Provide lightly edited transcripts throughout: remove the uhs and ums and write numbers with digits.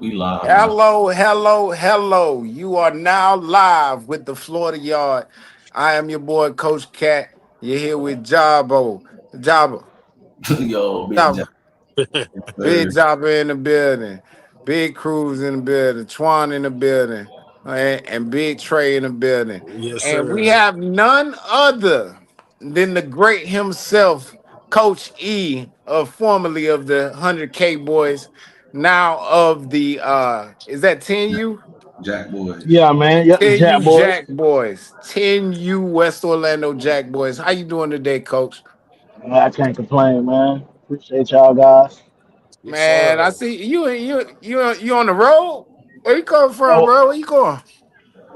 We live now. Hello, hello, hello. You are now live with the Florida Yard. I am your boy, Coach Cat. You're here with Jabo. Jabo. Yo, big job, Jabo. Big sir. Jabo in the building. Big Cruz in the building. Twan in the building. And Big Trey in the building. Yes, And we sir. have none other than the great himself, Coach E, formerly of the 100K Boys, now of the is that 10U? Jack Boys. Yeah, man. Yep, the Jack 10U boys. Jack Boys. 10U West Orlando Jack Boys. How you doing today, Coach? I can't complain, man. Appreciate y'all guys. Yes, Man, I sir. see you on the road. Where you coming from, Oh, bro? Where you going?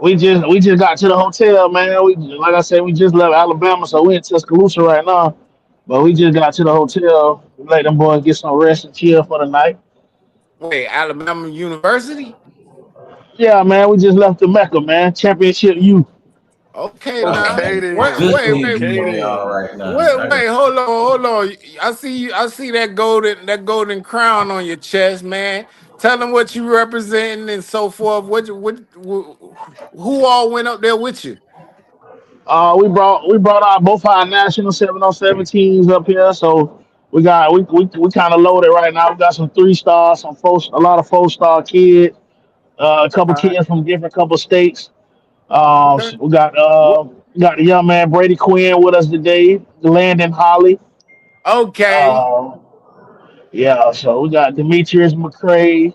we just got to the hotel, man. We like I said, we just left Alabama, so we in Tuscaloosa right now. But we just got to the hotel. We let them boys get some rest and chill for the night. Wait, Alabama University? Yeah, man. We just left the Mecca, man. Championship U. Okay, Oh, now. Okay man. Wait, then. Good wait, thing wait, you Okay on y'all then. right now. wait, hold on. I see you. I see that golden crown on your chest, man. Tell them what you representing and so forth. Who all went up there with you? We brought out both our national 7-on-7 teams up here, so we kind of loaded right now. We got some 3 stars, a lot of 4-star kids, a couple All right. kids from different couple states. Okay. We got What? the young man Brady Quinn with us today, Landon Holly. Okay. Uh, yeah, so we got Demetrius McCray,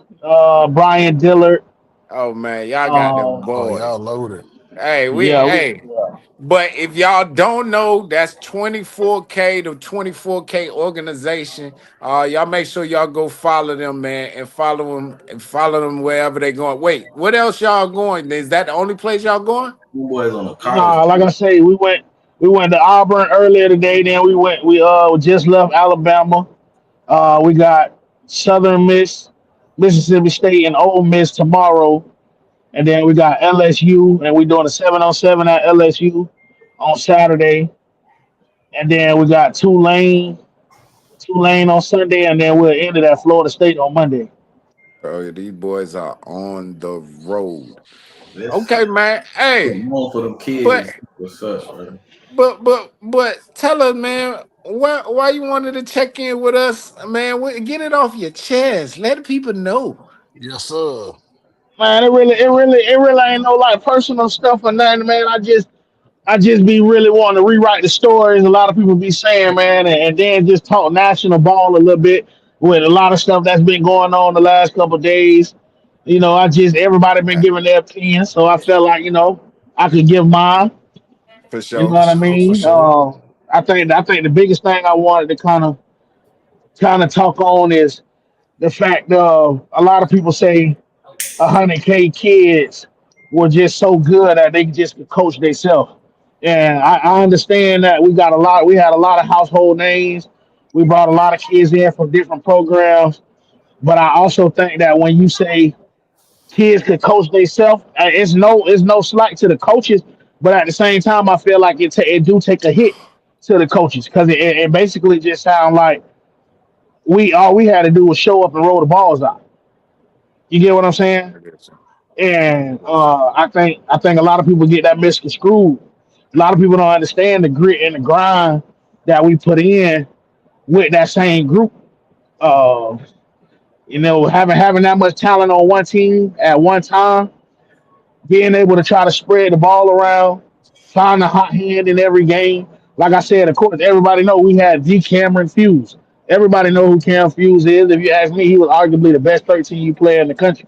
Brian Dillard. Oh man, y'all got them Uh, Oh, y'all boys. loaded. yeah, Hey. But if y'all don't know, that's 24K to 24K organization. Y'all make sure y'all go follow them, man, and follow them wherever they going. Wait, what else y'all going? Is that the only place y'all going? You boys on a college nah, like I trip. say, we went to Auburn earlier today. Then we just left Alabama. We got Southern Miss, Mississippi State, and Ole Miss tomorrow. And then we got LSU, and we're doing a 7-on-7 at LSU on Saturday. And then we got Tulane on Sunday, and then we'll end it at Florida State on Monday. Oh, these boys are on the road. Listen, Okay, man. Hey, more for them but kids and such, man. but tell us, man, why you wanted to check in with us, man? Get it off your chest. Let the people know. Yes, sir. Man, it really ain't no like personal stuff or nothing, man. I just be really wanting to rewrite the stories a lot of people be saying, man, and then just talk national ball a little bit with a lot of stuff that's been going on the last couple of days. Everybody been giving their opinion, so I felt like I could give mine. For You know sure. For what I sure, for mean? sure. I think the biggest thing I wanted to kind of talk on is the fact of a lot of people say 100K kids were just so good that they just could coach themselves. And I understand that we had a lot of household names. We brought a lot of kids in from different programs. But I also think that when you say kids could coach themselves, it's no slight to the coaches. But at the same time, I feel like it do take a hit to the coaches because it basically just sounds like we all we had to do was show up and roll the balls out. You get what I'm saying? And I think a lot of people get that misconstrued. A lot of people don't understand the grit and the grind that we put in with that same group. Uh, having that much talent on one team at one time, being able to try to spread the ball around, find a hot hand in every game. Like I said, of course, everybody know we had D. Cameron Fuse. Everybody know who Cam Fuse is. If you ask me, he was arguably the best 13U player in the country.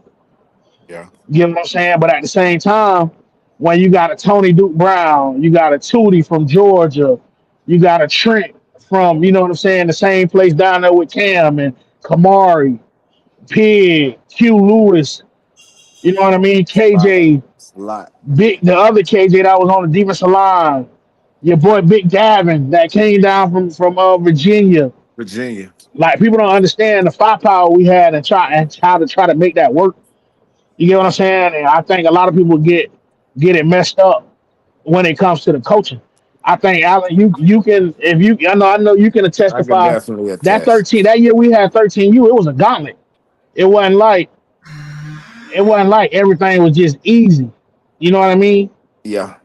Yeah. You know what I'm saying? But at the same time, when you got a Tony Duke Brown, you got a Tootie from Georgia, you got a Trent from, you know what I'm saying, the same place down there with Cam and Kamari, Pig, Q Lewis, you know what I mean? It's a lot. KJ, It's a lot. the other KJ that was on the defensive line, your boy Big Gavin that came down from Virginia. Virginia. Like people don't understand the firepower we had and how to try to make that work. You get what I'm saying? And I think a lot of people get it messed up when it comes to the coaching. I think Alan, you can if you I know you can I can testify definitely that attest. 13 that year we had 13U, it was a gauntlet. It wasn't like it wasn't like everything was just easy. You know what I mean? Yeah.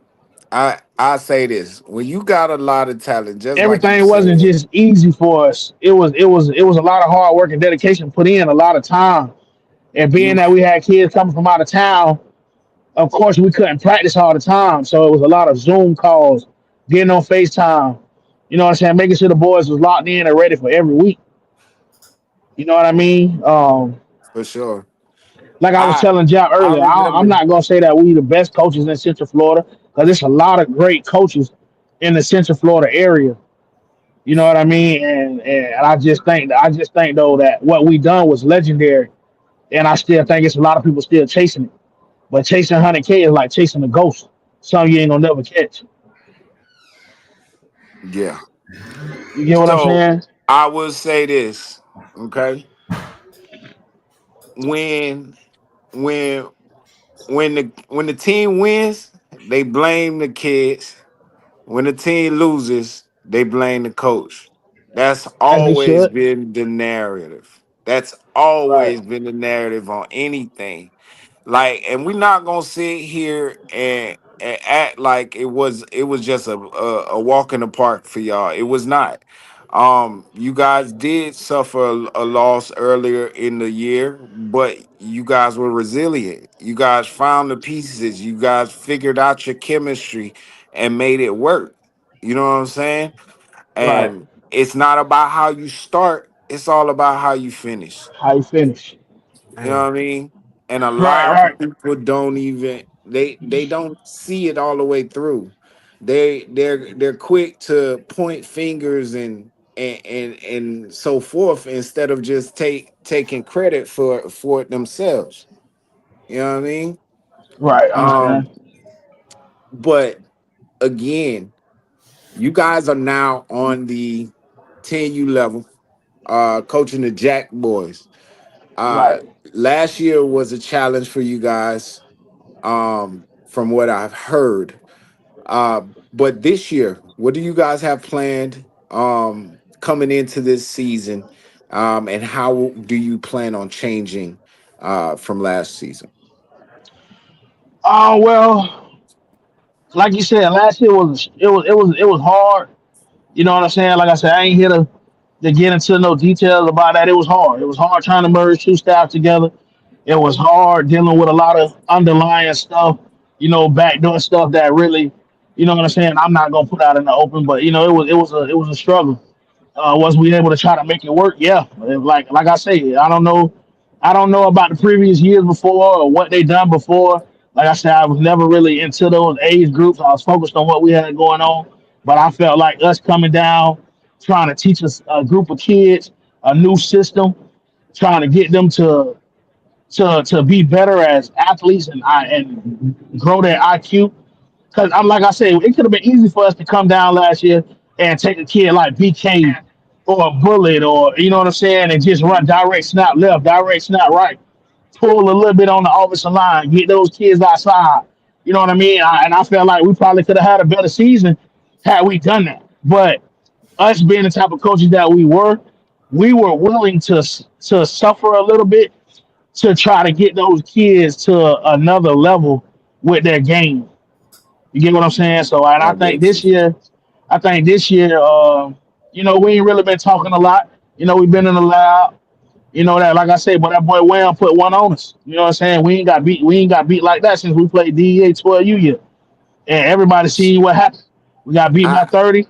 I say this. When you got a lot of talent, just like you Everything wasn't said, just easy for us. It was a lot of hard work and dedication put in, a lot of time. And being you that we had kids coming from out of town, of course we couldn't practice all the time. So it was a lot of Zoom calls, getting on FaceTime. You know what I'm saying? Making sure the boys was locked in and ready for every week. You know what I mean? for sure. Like I was I telling Jack I earlier, I'm remember not gonna say that we the best coaches in Central Florida because there's a lot of great coaches in the Central Florida area. You know what I mean? And I just think though that what we done was legendary, and I still think it's a lot of people still chasing it. But chasing 100K is like chasing a ghost. Something you ain't gonna never catch. yeah. You get what I'm So saying? I will say this, okay? When when when the team wins, they blame the kids. When the team loses, they blame the coach. That's As they always should. been the narrative. That's Right. always been the narrative on anything. Like, and we're not gonna sit here and act like it was just a walk in the park for y'all. It was not. You guys did suffer a loss earlier in the year, but you guys were resilient. You guys found the pieces. You guys figured out your chemistry and made it work. You know what I'm saying? Right. And it's not about how you start, it's all about how you finish. How you finish. You know what I mean? And a Right, lot of right, people don't even they don't see it all the way through. They're quick to point fingers and so forth instead of just taking credit for it themselves. You know what I mean? right. Understand. Um, but again, you guys are now on the 10U level, coaching the Jack boys. Uh Right. Last year was a challenge for you guys, from what I've heard. But this year, what do you guys have planned coming into this season? And how do you plan on changing from last season? Oh well, like you said, last year it was hard. You know what I'm saying? Like I said, I ain't here to get into no details about that. It was hard. It was hard trying to merge two staff together. It was hard dealing with a lot of underlying stuff, backdoor stuff that really, you know what I'm saying. I'm not gonna put out in the open, but it was a struggle. Was we able to try to make it work? Yeah, like I say, I don't know about the previous years before or what they done before. Like I said, I was never really into those age groups. I was focused on what we had going on, but I felt like us coming down, trying to teach us a group of kids a new system, trying to get them to be better as athletes and grow their IQ. Because I'm like I said, it could have been easy for us to come down last year and take a kid like BK or a Bullet or you know what I'm saying, and just run direct snap left, direct snap right, pull a little bit on the offensive line, get those kids outside. You know what I mean? And I felt like we probably could have had a better season had we done that. But us being the type of coaches that we were willing to suffer a little bit to try to get those kids to another level with their game. You get what I'm saying? So, and I get you. I think this year, we ain't really been talking a lot. We've been in the lab. That, like I say, but that boy Wham put one on us. You know what I'm saying? We ain't got beat. We ain't got beat like that since we played DEA 12U year. And everybody seen what happened. We got beat by I 30,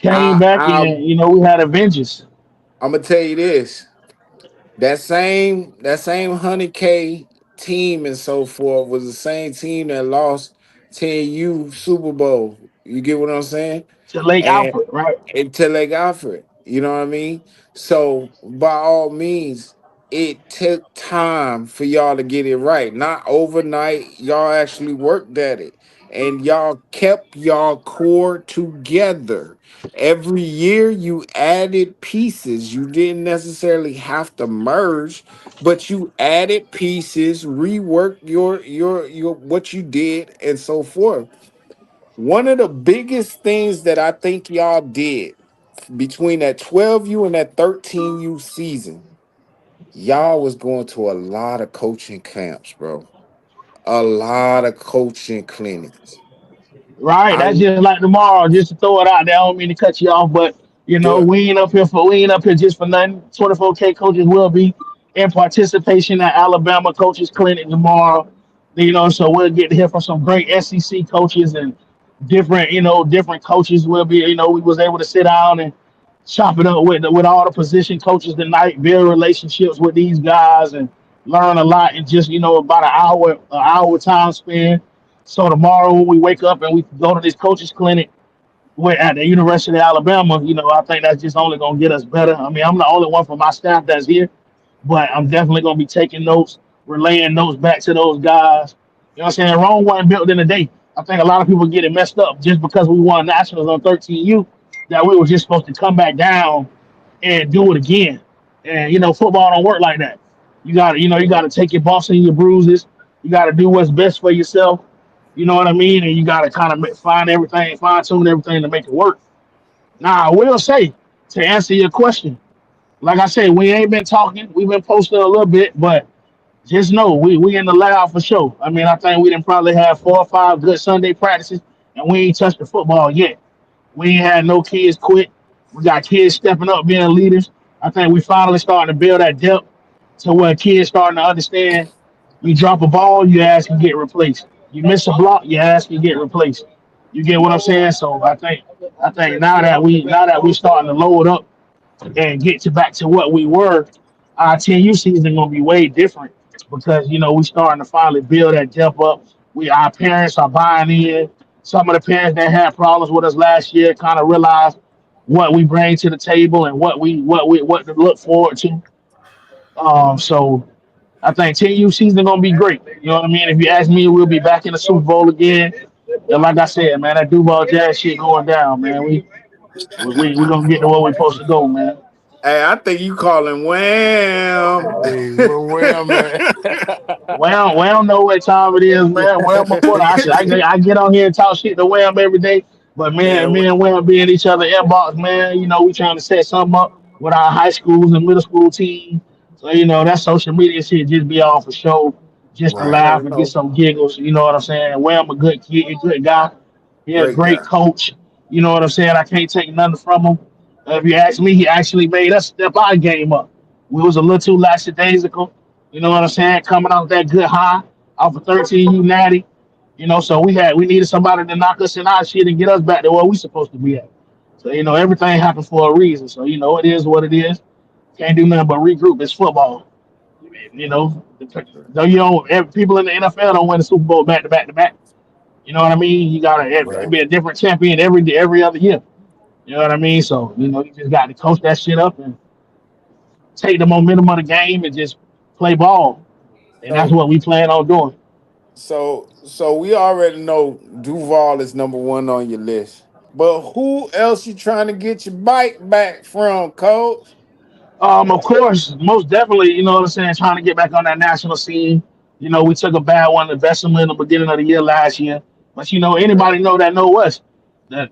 came back, and we had a vengeance. I'm gonna tell you this. That same 100K team and so forth was the same team that lost 10U Super Bowl. You get what I'm saying? To Lake And Alfred, right? to Lake Alfred. You know what I mean? So by all means, it took time for y'all to get it right. Not overnight. Y'all actually worked at it. And y'all kept y'all core together. Every year you added pieces. You didn't necessarily have to merge, but you added pieces, reworked your what you did, and so forth. One of the biggest things that I think y'all did between that 12U and that 13U season y'all was going to a lot of coaching camps, bro. A lot of coaching clinics. Right, I that's just like tomorrow. Just to throw it out there, I don't mean to cut you off, but good. we ain't up here just for nothing. 24K coaches will be in participation at Alabama Coaches Clinic tomorrow. So we'll get to hear from some great SEC coaches and different coaches. Will be, we was able to sit down and chop it up with all the position coaches tonight, build relationships with these guys, and learn a lot in just about an hour time span. So tomorrow when we wake up and we go to this coaches clinic at the University of Alabama, I think that's just only gonna get us better. I mean, I'm the only one from my staff that's here, but I'm definitely gonna be taking notes, relaying notes back to those guys. You know what I'm saying? Rome wasn't built in a day. I think a lot of people get it messed up just because we won nationals on 13U, that we were just supposed to come back down and do it again. And football don't work like that. You gotta take your bumps and your bruises. You gotta do what's best for yourself. You know what I mean? And you gotta kind of find everything, fine tune everything to make it work. Now, I will say, to answer your question, like I said, we ain't been talking. We've been posting a little bit, but just know we in the lab for sure. I mean, I think we didn't probably have 4 or 5 good Sunday practices, and we ain't touched the football yet. We ain't had no kids quit. We got kids stepping up, being leaders. I think we finally starting to build that depth to where kids starting to understand. You drop a ball, you ask and get replaced. You miss a block, you ask and get replaced. You get what I'm saying? So I think now that we starting to load up and get to back to what we were, our 10U season gonna be way different because we starting to finally build that depth up. Our parents are buying in. Some of the parents that had problems with us last year kind of realized what we bring to the table and what to look forward to. So I think 10U season gonna be great. You know what I mean? If you ask me, we'll be back in the Super Bowl again. And like I said, man, that Duval Jazz shit going down, man. We gonna get to where we supposed to go, man. Hey, I think you calling Wham. Hey, where I'm at. Well, we don't know what time it is, man. Well, before I get on here and talk shit to Wham every day, but man, Man, me and Wham be in each other inbox, man. We trying to set something up with our high schools and middle school team. So that social media shit just be all for show, just to Right. laugh and get some giggles. You know what I'm saying? Wham a good kid, a good guy. He a great great guy. coach. You know what I'm saying? I can't take nothing from him. If you ask me, he actually made us step our game up. We was a little too lackadaisical. You know what I'm saying? Coming off that good high, off of 13U natty. So we needed somebody to knock us in our shit and get us back to where we supposed to be at. So everything happened for a reason. So it is what it is. Can't do nothing but regroup. It's football. You know, though you don't. People in the NFL don't win the Super Bowl back to back to back. You know what I mean? You gotta Right. be a different champion every other year. You know what I mean? So you just got to coach that shit up and take the momentum of the game and just play ball. And that's So what we plan on doing. so we already know Duval is number one on your list. But who else you trying to get your bike back from, Coach? Of course, most definitely, you know what I'm saying, trying to get back on that national scene. We took a bad one to Bessemer in the beginning of the year last year. But anybody know us. And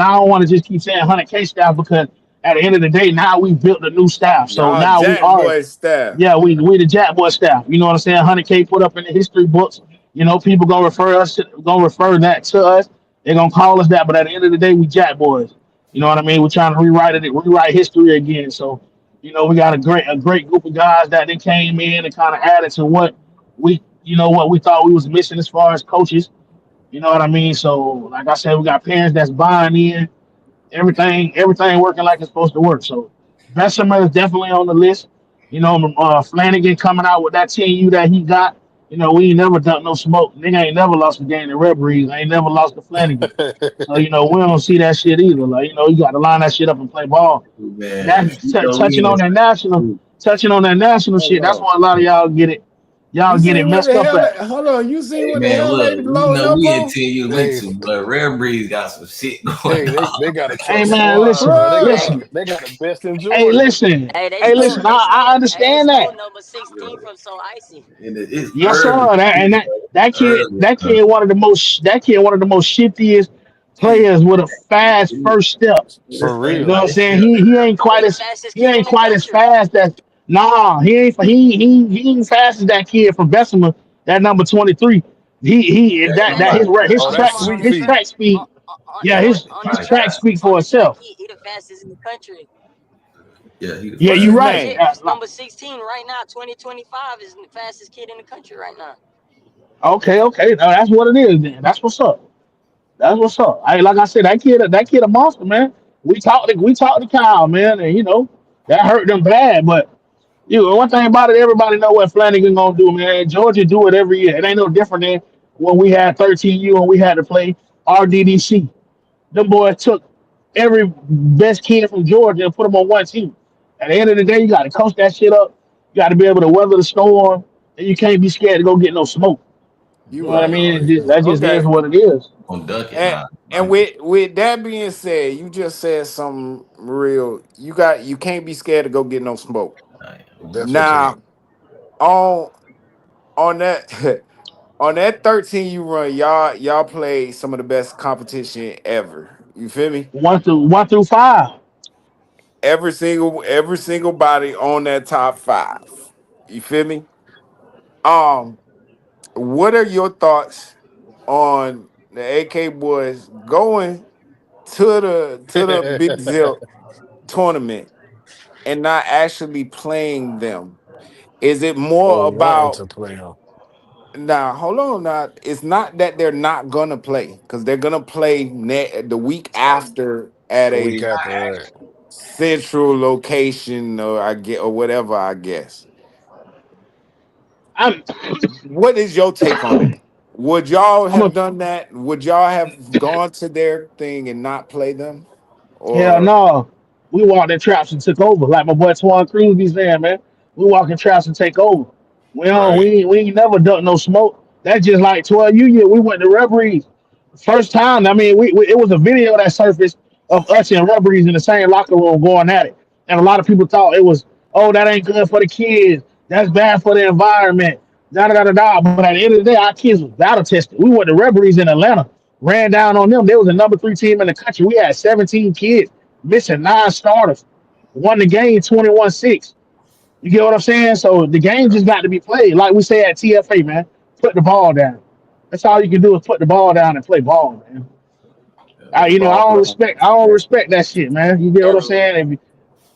I don't want to just keep saying 100K staff because at the end of the day, now we've built a new staff. So Y'all now we Jack are, Boy staff. yeah, we the Jack Boy staff. You know what I'm saying? 100K put up in the history books. People gonna refer that to us. They're gonna call us that. But at the end of the day, we Jack Boys. You know what I mean? We're trying to rewrite history again. So we got a great group of guys that they came in and kind of added to what we thought we was missing as far as coaches. You know what I mean? So like I said, we got parents that's buying in, everything working like it's supposed to work. So Bessemer is definitely on the list. Flanagan coming out with that 10U that he got. We ain't never done no smoke. Nigga ain't never lost a game in Red Breeze. I ain't never lost to Flanagan. So we don't see that shit either. Like you got to line that shit up and play ball. And Man, that's touching on that national Hold shit. That's on. why a lot of y'all get it. You Y'all get it seen what messed the up hell? at. Hold on. You seen hey what the man, hell they look, loading up we in on? 10 you went Hey, to, but Rare Breeze got some shit going hey, they, on. they got a Hey tough man, squad, listen, bro. They Bruh. got listen. they got the best in Hey, Georgia. listen. Hey, they Hey, stole. listen. Man, They I stole. Hey, they understand stole that. number 16 yo, from So Icy. and it's Yes, early, sir. And early. that kid one of the most shiftiest players with a fast first step. For You know real. what I'm saying? He ain't He quite the as fastest he kid in ain't the quite as country. fast as Nah, he ain't fast as that kid from Bessemer. That number 23. He Yeah, that he that fine. Oh, his that's track sweet his feet. track speed. Yeah, his Fine track guy. speak for itself. Yeah, he the Yeah, What's you're his fast. right. name? Okay, okay. Now that's what it is. Then that's what's up. That's what's up. I like I said, that kid a monster, man. We talked to Kyle, man, and that hurt them bad. But one thing about it, everybody know what Flanagan gonna do, man. Georgia do it every year. It ain't no different than when we had 13U and we had to play RDDC. Them boys took every best kid from Georgia and put them on one team. At the end of the day, you got to coach that shit up. You got to be able to weather the storm, and you can't be scared to go get no smoke. You You know what I right. mean? Oh, That just is Okay. what it is. on Ducky, And nah, and nah. with that being said, you just said something real. You can't be scared to go get no smoke. Nah, That's what you. Now on on that on that 13 you run, y'all played some of the best competition ever. You feel me? One through five. Every single body on that top five. You feel me? Um, what are your thoughts on the AK boys going to the Big Zip tournament and not actually playing them? Is it more or wanting about to play him now? Hold on, now it's not that they're not gonna play because they're gonna play the week after at a week a after, right? central location or I get or whatever. I guess. I'm What is your take on that? Would y'all I'm a have done that? Would y'all have gone to their thing and not play them? hell Or no. We walked in traps and took over. Like my boy Twan Cruz be saying, man. We walk in traps and take over. We don't Right. we ain't never ducked no smoke. That's just like 12 year. We went to Reveries. First time, I mean, it was a video that surfaced of us and Reveries in the same locker room going at it. And a lot of people thought it was, oh, that ain't good for the kids. That's bad for the environment. Da da da da da. But at the end of the day, our kids was battle tested. We went to Reveries in Atlanta, ran down on them. They was the number 3 team in the country. We had 17 kids missing 9 starters. Won the game 21-6. You get what I'm saying? So the game just got to be played. Like we say at TFA, man, put the ball down. That's all you can do is put the ball down and play ball, man. Yeah, put the I ball don't down. respect. I don't respect that shit, man. You get what I'm saying? If,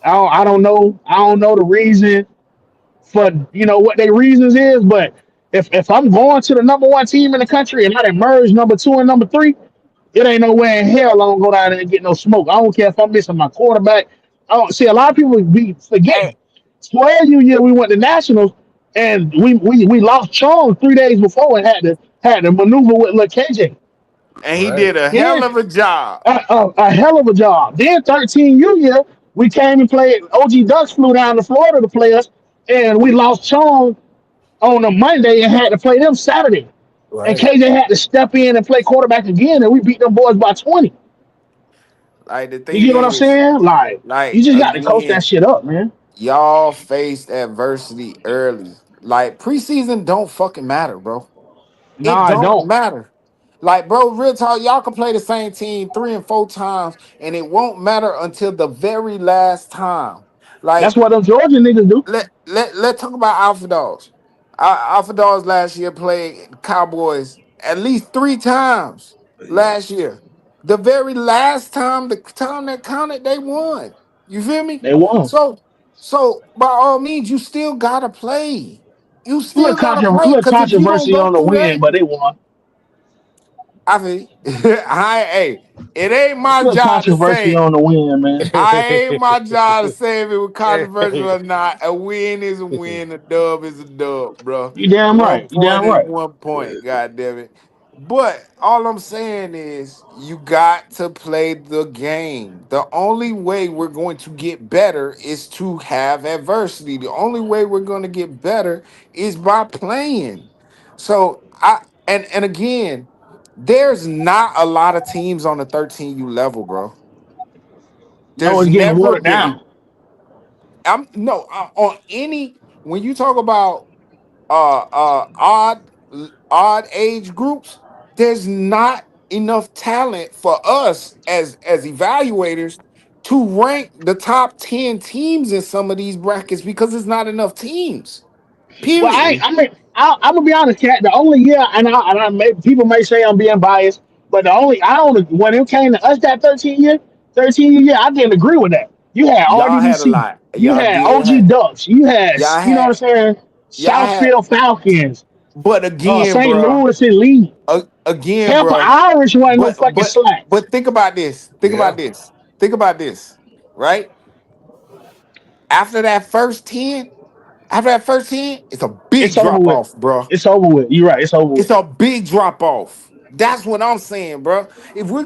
I don't know. I don't know the reason for what their reasons is, but if I'm going to the number 1 team in the country and I merge number 2 and number 3, it ain't no way in hell I'm gonna go down there and get no smoke. I don't care if I'm missing my quarterback. I don't see a lot of people be Hey, forgetting. 12 year we went to nationals and we lost Chong 3 days before and had to maneuver with Lil KJ. and he Right. did a hell Then of a job. a hell of a job. Then 13 year we came and played. OG Ducks flew down to Florida to play us, and we lost Chong on a Monday and had to play them Saturday. And Right. KJ had to step in and play quarterback again, and we beat them boys by 20. Like the You thing get what I'm is, saying? Like, you like just got to coach that again, shit up, man. y'all faced adversity early. Like preseason don't fucking matter, bro. It Nah, I don't don't. matter. Like, bro, real talk, y'all can play the same team 3 and 4 times, and it won't matter until the very last time. That's Like, what them Georgia niggas do. let's talk about Alpha Dogs. Alpha Dogs last year played Cowboys at least 3 times but yeah, last year. The very last time, the time that counted, they won. You feel me? They won. So by all means, you still gotta play. You still gotta A play little because if you don't controversy go on the through win, that, but they won. I mean, hey, it ain't A my little job to controversy say. on the win, man. I ain't my job to say if it was controversial Hey. or not. A win is a win. A dub is a dub, bro. You damn One right. You point damn is right. 1 point. God damn it. But all I'm saying is you got to play the game. The only way we're going to get better is to have adversity. The only way we're going to get better is by playing. So and again, there's not a lot of teams on the 13U level, bro. No, There's it's getting never watered been. down. I'm no on any when you talk about odd age groups, there's not enough talent for us as evaluators to rank the top 10 teams in some of these brackets because it's not enough teams. Well, Period. See, I'm gonna be honest, Cat. The only year, people may say I'm being biased, but the only I don't when it came to us that 13 year, I didn't agree with that. You had Y'all had a RDBC, lot. you Y'all had did OG have Ducks, you had y'all you know what I'm had saying, y'all had Southfield Falcons, but again, St. bro. Louis Elite, Again, Tampa bro. Irish wasn't no But fucking but slack. but think about this. Think yeah, about this. Think about this. Right? After that first 10, after that first 10, it's a big It's over drop with. off, bro. It's over with. You're right. It's over with. It's a big drop off. That's what I'm saying, bro. If we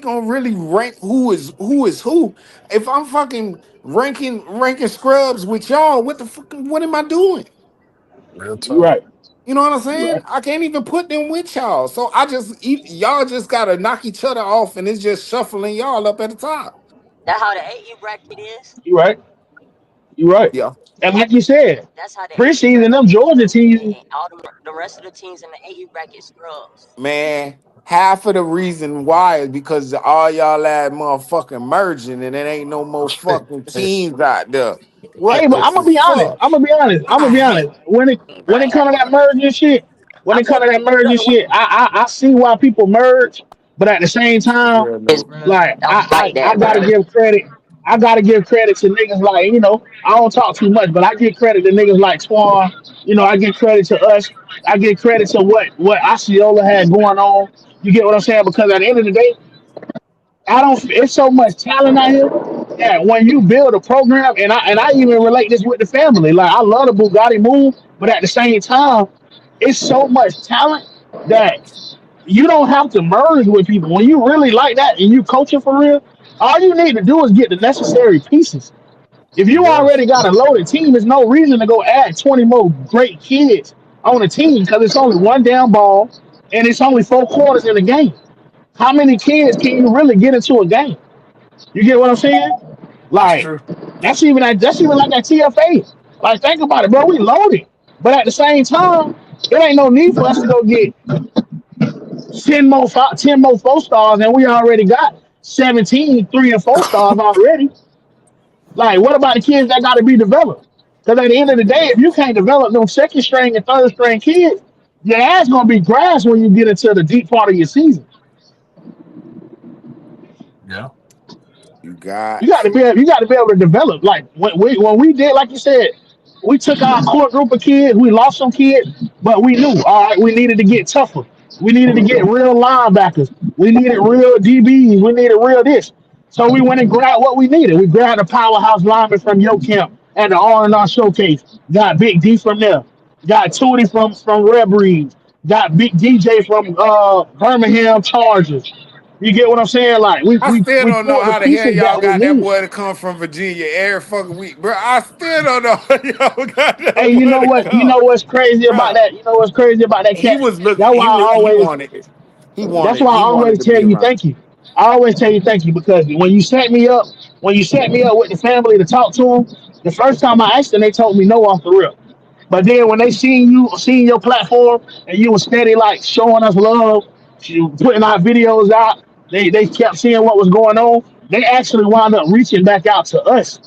gonna really rank who, if I'm fucking ranking scrubs with y'all, what am I doing? real You're talk. right. You know what I'm You're saying? right. I can't even put them with y'all. So y'all just gotta knock each other off, and it's just shuffling y'all up at the top. That's how the AE bracket is. You're right. You're right. Yeah, And like you said, That's how the AE preseason, them bracket is, Georgia bro. teams. And all the rest of the teams in the AE bracket scrubs. man. Half of the reason why is because all y'all had motherfucking merging, and it ain't no more fucking teams out there. Hey, What but the I'm gonna be honest. fuck? I'm gonna be honest. I'm I gonna be hate, honest. When it man. comes to that merging shit, when I it feel comes to that merging like shit, I see why people merge, but at the same time, Yeah, it's no. like don't like I that, gotta bro. give credit. I gotta give credit to niggas like I don't talk too much, but I give credit to niggas like Twan. I give credit to us. I give credit to what Osceola had going on. You get what I'm saying? Because at the end of the day, I don't. It's so much talent out here that when you build a program, and I even relate this with the family. Like I love the Bugatti move, but at the same time, it's so much talent that you don't have to merge with people. When you really like that and you coaching for real, all you need to do is get the necessary pieces. If you Yeah, already got a loaded team, there's no reason to go add 20 more great kids on a team because it's only one damn ball and it's only 4 quarters in the game. How many kids can you really get into a game? You get what I'm saying? that's Like true. that's even like that TFA. Like think about it, bro. We loaded, but at the same time, it ain't no need for us to go get 10 more 4 stars, and we already got 17 3 and 4 stars already. Like, what about the kids that got to be developed? Because at the end of the day, if you can't develop them second string and third string kids, your ass gonna be grass when you get into the deep part of your season. Yeah, You You got got to be to. able, you got to be able to develop. Like when we did, like you said, we took our core group of kids. We lost some kids, but we knew all right. We needed to get tougher. We needed to get real linebackers. We needed real DBs. We needed real this. So we went and grabbed what we needed. We grabbed a powerhouse lineman from Yo Camp and the R&R Showcase. Got Big D from there. Got Tootie from Red Breeds. Got Big DJ from Birmingham Chargers. You get what I'm saying? Like we I we still we don't know pulled the how the hell pieces y'all that we got that need. boy to come from Virginia every fucking week, bro. I still don't know how y'all got Hey, that you boy know to what? You come, know what's crazy about bro. that? You know what's crazy about that He cat? was look. That's why I He always. wanted it. That's why I He always wanted to tell be you around. thank you. I always tell you thank you because when you set me up with the family to talk to them, the first time I asked them, they told me no off the rip. But then when they seen your platform, and you were steady like showing us love, you putting our videos out, they kept seeing what was going on. They actually wound up reaching back out to us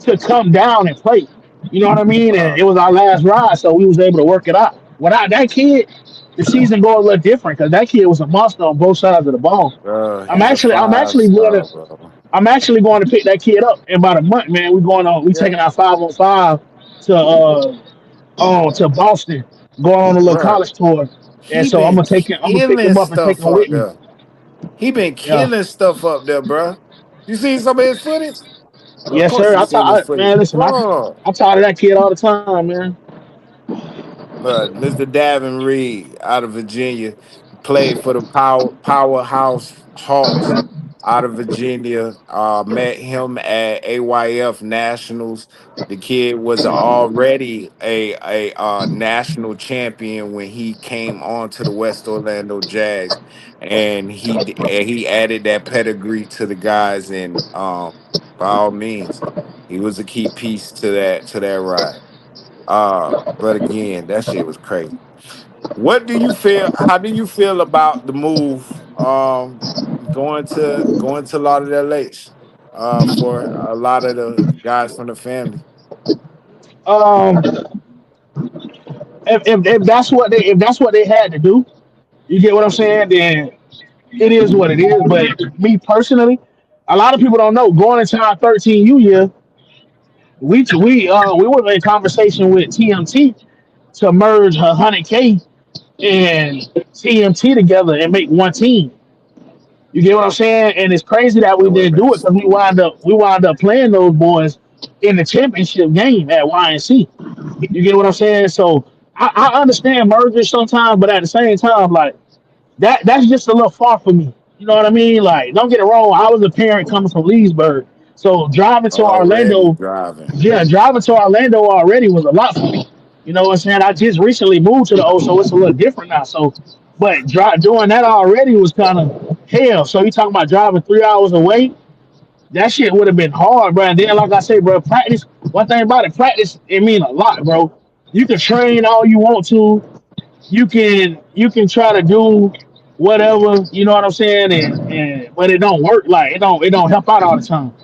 to come down and play. You know what I mean? And Uh, it was our last ride, so we was able to work it out. Without that kid, the season go a little different because that kid was a monster on both sides of the ball. I'm he's a actually, I'm five actually going star, to, bro. I'm actually going to pick that kid up in about a month, man. We Yeah, taking our 5-on-5 to Boston, going on a little bro. college tour, and He so been I'm gonna pick killing him up and take stuff him with up me. there. He been Yeah, killing stuff up there, bro. You seen some of his footage? Of yes, course, sir. you seen his footage, Man, listen, bro. I talk to that kid all the time, man. Mr. Davin Reed out of Virginia played for the powerhouse Hawks out of Virginia. Met him at AYF Nationals. The kid was already a national champion when he came on to the West Orlando Jags, and he added that pedigree to the guys. And by all means, he was a key piece to that ride. But again, that shit was crazy. What do you feel? How do you feel about the move? Going to Lauderdale Lakes. for a lot of the guys from the family. Um, if that's what they had to do, you get what I'm saying? Then it is what it is. But me personally, a lot of people don't know. Going into our 13U year, we were in conversation with TMT to merge 100K and TMT together and make one team. You get what I'm saying? And it's crazy that we That would have didn't been do it because we wound up playing those boys in the championship game at YNC. You get what I'm saying? So I understand mergers sometimes, but at the same time, like that's just a little far for me. You know what I mean? Like, don't get it wrong. I was a parent coming from Leesburg, so driving to already Orlando, driving. yeah, driving to Orlando already was a lot for me. You know what I'm saying? I just recently moved to the O, so it's a little different now. So, but doing that already was kind of hell. So you talking about driving 3 hours away? That shit would have been hard, bro. And then, like I say, bro, practice. One thing about it, practice it mean a lot, bro. You can train all you want to. You can try to do whatever, you know what I'm saying, and but it don't work. Like it don't help out all the time.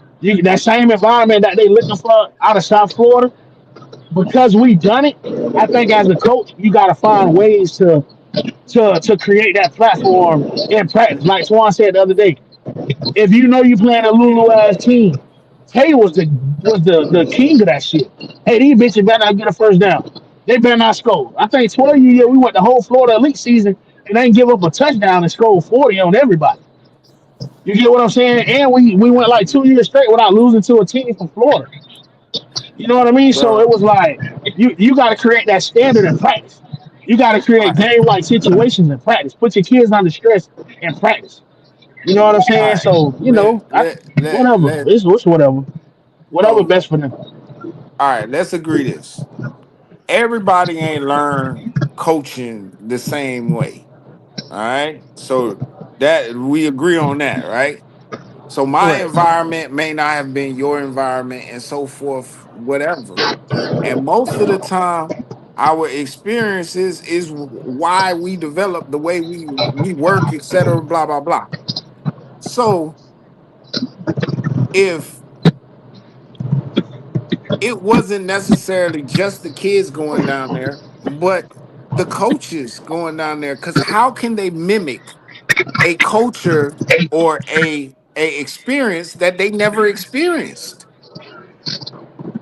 That same environment that they looking for out of South Florida, because we done it. I think as a coach, you got to find ways to create that platform in practice. Like Swan said the other day, if you know you playing a Lulu ass team, Tay was the king of that shit. Hey, these bitches better not get a first down. They better not score. I think 12 year we went the whole Florida Elite season and they didn't give up a touchdown and scored 40 on everybody. You get what I'm saying? And we went like 2 years straight without losing to a team from Florida. You know what I mean? So it Bro, was like you got to create that standard in practice. You got to all create right, game like situations in practice. Put your kids under stress in practice. You know what I'm all saying? right. So whatever. Let It's whatever. Whatever so best for them. all right, let's agree this. Everybody ain't learn coaching the same way. All right. So that we agree on that, right? So my Correct. environment may not have been your environment and so forth, whatever. And most of the time, our experiences is why we develop the way we work, etc. Blah blah blah. So if it wasn't necessarily just the kids going down there, but the coaches going down there, because how can they mimic a culture or a experience that they never experienced?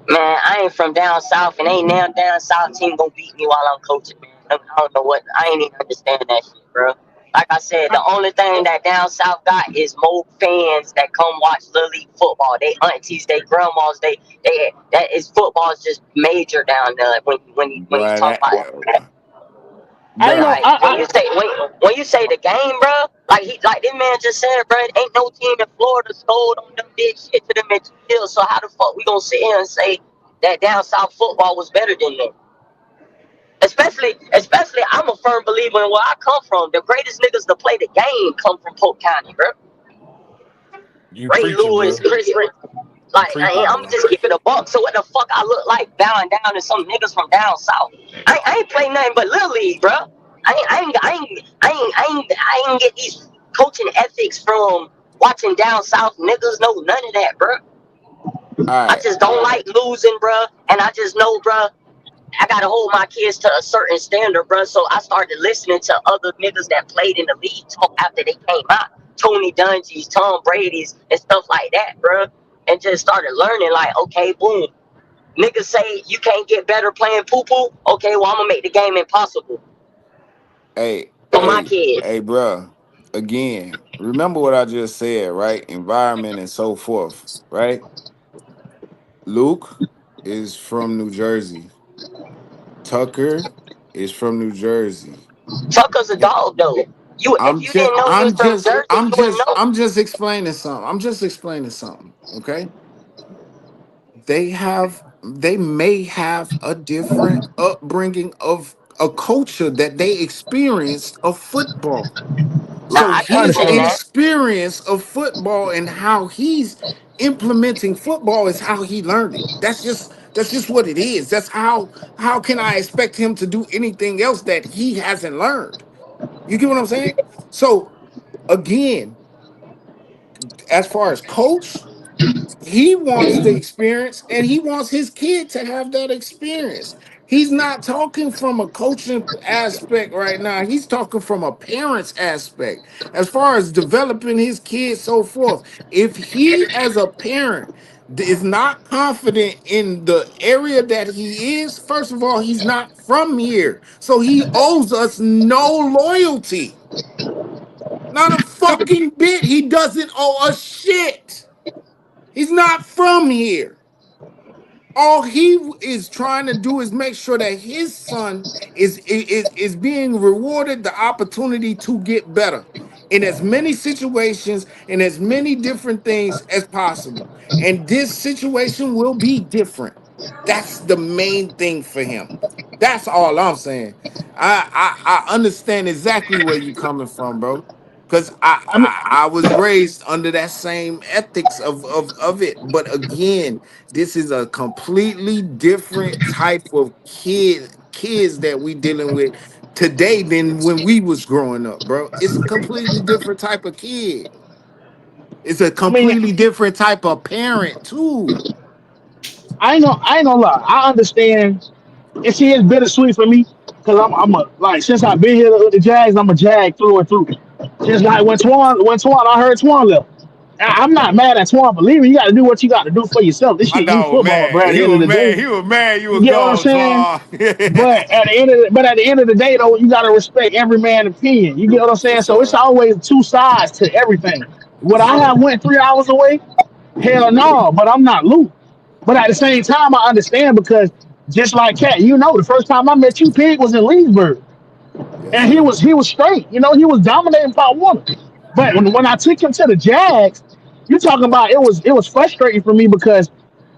Man, I ain't from down south, and ain't now down south team gonna beat me while I'm coaching, man. I don't know what. I ain't even understand that shit, bro. Like I said, the only thing that down south got is more fans that come watch Little League football. They aunties, they grandmas, they that is football is just major down there. When you But talk about it. I ain't gonna. bruh, Like when you say the game, bro, like this man just said, bro, ain't no team in Florida scored on them, did shit to them in 2 years. So how the fuck we gonna sit here and say that down south football was better than them? Especially, I'm a firm believer in where I come from. The greatest niggas to play the game come from Polk County, bro. you Ray preaching, Lewis, bro. Chris, You like preaching, I'm bro. just keeping a buck. So what the fuck I look like bowing down to some niggas from down south? I ain't play nothing but little league, bro. I ain't get these coaching ethics from watching down south niggas. No, none of that, bro. All I right. just don't like losing, bro. And I just know, bro, I gotta hold my kids to a certain standard, bro. So I started listening to other niggas that played in the league talk after they came out. Tony Dungy's, Tom Brady's, and stuff like that, bro. And just started learning, like, okay, boom. Niggas say you can't get better playing poo poo. Okay, well, I'm gonna make the game impossible Hey, for my hey, kids. hey, bruh. Again, remember what I just said, right? Environment and so forth, right? Luke is from New Jersey. Tucker is from New Jersey. Tucker's a dog, though. If I'm you just didn't know he was I'm from just Jersey, I'm you wouldn't just know. I'm just explaining something. I'm just explaining something. Okay. They may have a different upbringing of a culture that they experienced of football. Now So I I can his understand understand. that. experience of football and how he's implementing football is how he learned it. That's just what it is. That's how can I expect him to do anything else that he hasn't learned? You get what I'm saying? So again, as far as coach. He wants the experience and he wants his kid to have that experience. He's not talking from a coaching aspect right now. He's talking from a parent's aspect as far as developing his kids, so forth. If he, as a parent, is not confident in the area that he is, first of all, he's not from here. So he owes us no loyalty. Not a fucking bit. He doesn't owe us shit. He's not from here. All he is trying to do is make sure that his son is being rewarded the opportunity to get better in as many situations in as many different things as possible. And this situation will be different. That's the main thing for him. That's all I'm saying. I understand exactly where you're coming from, bro. Because I mean, I was raised under that same ethics of it. But again, this is a completely different type of kids that we dealing with today than when we was growing up, bro. It's a completely different type of kid. It's a I mean, completely different type of parent too. I ain't gonna lie. I understand. And see, it's bittersweet for me because I'm a like since I've been here with the Jags, I'm a Jag through and through. Just like when Twan, I heard Twan left. I'm not mad at Twan. Believe me, you got to do what you got to do for yourself. This I shit, you know, football, bro. man. At He the end of was the mad. day, He was mad. You you was get what I'm gone, saying. Twan. But at the end of the day, though, you got to respect every man's opinion. You get what I'm For saying. So it's sure. always two sides to everything. For Would I sure. have went 3 hours away? Hell no. But I'm not Luke. But at the same time, I understand because just like Cat, the first time I met you, Pig was in Leesburg, Yes, and he sir. was he was straight. He was dominating Pop Warner. But when I took him to the Jags, you talking about it was frustrating for me because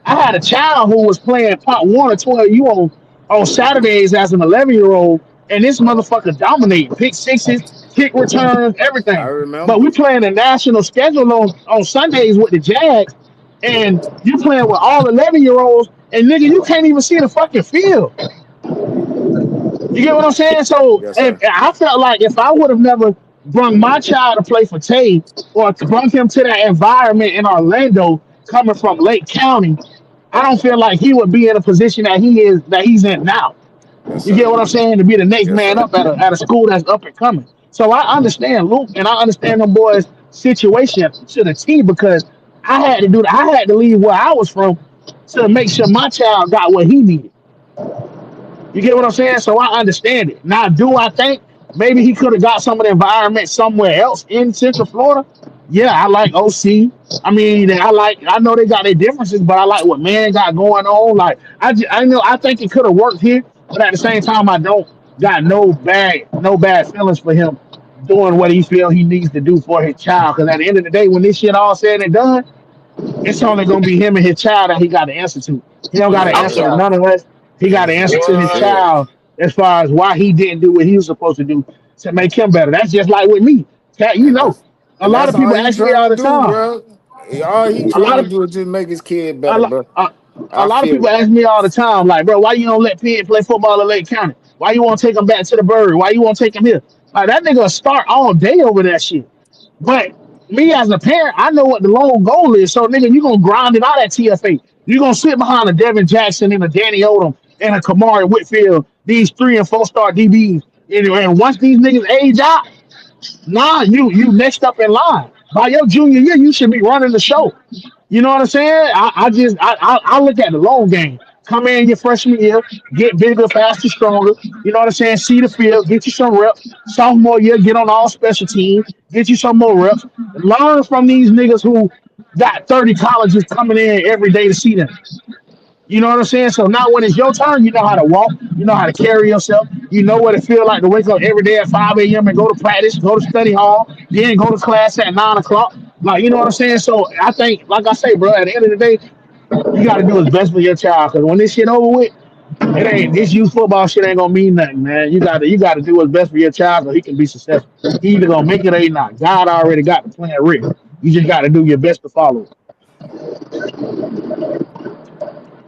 I had a child who was playing Pop Warner 12U on Saturdays as an 11-year-old, and this motherfucker dominated pick sixes, kick returns, I everything. But we remember. playing a national schedule on Sundays with the Jags, and you playing with all 11-year-olds, and nigga, you can't even see the fucking field. You get what I'm saying? So Yes, if, sir. I felt like if I would have never brung my child to play for Tay or brung him to that environment in Orlando, coming from Lake County, I don't feel like he would be in a position that he's in now. Yes, You get sir. what I'm saying? To be the next Yes, man sir. up at a school that's up and coming. So I understand Luke and I understand them boys' situation to the T because I had to do that. I had to leave where I was from to make sure my child got what he needed. You get what I'm saying? So I understand it. Now, do I think maybe he could have got some of the environment somewhere else in Central Florida? Yeah, I like OC. I mean, I know they got their differences, but I like what man got going on. Like I know I think it could have worked here, but at the same time, I don't got no bad feelings for him doing what he feel he needs to do for his child. Because at the end of the day, when this shit all said and done, it's only gonna be him and his child that he got to answer to. He don't got to Yes, Oh answer sir. to yeah. none of us. He got to answer to his That's Mhm. it. child as far as why he didn't do what he was supposed to do to make him better. That's just like with me. Cat, And that's a and lot that's of all people he ask me trying all to the do, time. bro. All he A trying lot to of do is just make his kid a better, lot. bro. A I lot of feel people it. ask me all the time, like, bro, why you don't let Penn play football in Lake County? Why you want to take him back to the Bird? Why you want to take him here? Like that nigga start all day over that shit. But me as a parent, I know what the long goal is. So nigga, you gonna grind it out at TFA. You gonna sit behind a Devin Jackson and a Danny Odom and a Kamari Whitfield, these 3 and 4 star DBs. And once these niggas age out, nah, you next up in line. By your junior year, you should be running the show. You know what I'm saying? I look at the long game. Come in your freshman year, get bigger, faster, stronger. You know what I'm saying? See the field, get you some reps. Sophomore year, get on all special teams, get you some more reps. Learn from these niggas who got 30 colleges coming in every day to see them. You know what I'm saying? So now when it's your turn, you know how to walk, you know how to carry yourself, you know what it feel like to wake up every day at 5 a.m. and go to practice, go to study hall, then go to class at 9 o'clock. Like, you know what I'm saying? So I think, like I say, bro, at the end of the day, you gotta do what's best for your child. Cause when this shit over with, it ain't this youth football shit ain't gonna mean nothing, man. You gotta do what's best for your child so he can be successful. He either gonna make it or he not. God already got the plan written. You just gotta do your best to follow it.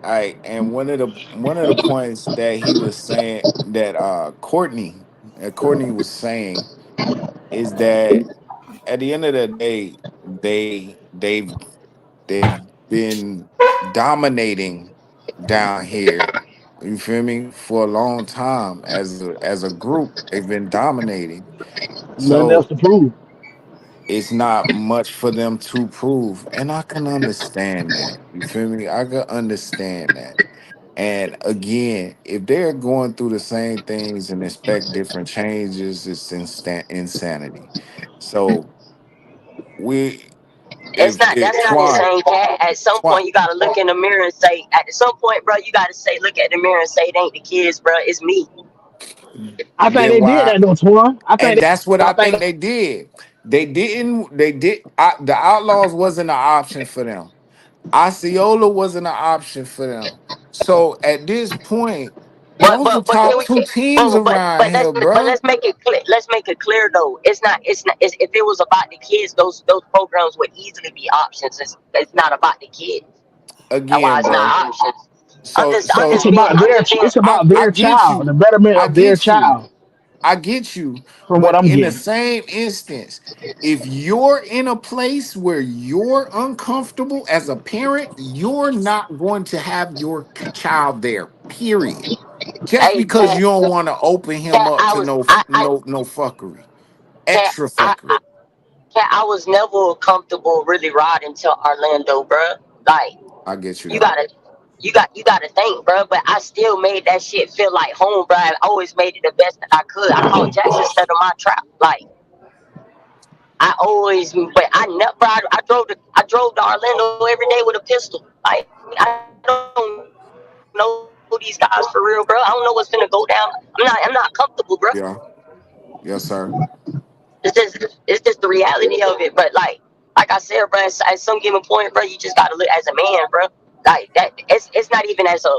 All right, and one of the points that he was saying that Courtney was saying is that at the end of the day, they've They've been dominating down here. You feel me? For a long time, as a group, they've been dominating. Nothing else So to prove. it's not much for them to prove, and I can understand that. You feel me? I can understand that. And again, if they're going through the same things and expect different changes, it's insanity. So we, It's not. if That's not Twan, insane, cat. At some Twan, point, you gotta look in the mirror and say. At some point, bro, you gotta say, look at the mirror and say, it ain't the kids, bro. It's me. I think then they did why? that though, Twan. And that's what I I think think they did. They didn't. They did. The Outlaws wasn't an option for them. Osceola wasn't an option for them. So at this point, those the But can top we? two teams around here, But bro. let's make it clear. Let's make it clear though. It's not. It's not. If it was about the kids, those programs would easily be options. It's not about the kids. That's why Again, it's bro. not options. So I'm so just being. I'm just being. it's I about I their get child, the you. betterment I of their get you. child, I get you. from what But I'm in the getting. same instance, if you're in a place where you're uncomfortable as a parent, you're not going to have your child there. Period. Just Hey, because you don't want to open him up I to was. no fuckery, Cat, extra fuckery. I was never comfortable really riding to Orlando, bro. Like I get you you though. gotta, you gotta think, bro. But I still made that shit feel like home, bro. I always made it the best that I could. I called Jackson instead of my trap. Like I always, but I never. I drove to Orlando every day with a pistol. Like I don't know these guys for real, bro. I don't know what's gonna go down. I'm not comfortable, bro. Yeah. Yes, sir. It's just the reality of it. But like I said, bro, at some given point, bro, you just gotta look as a man, bro. Like that, it's not even as a.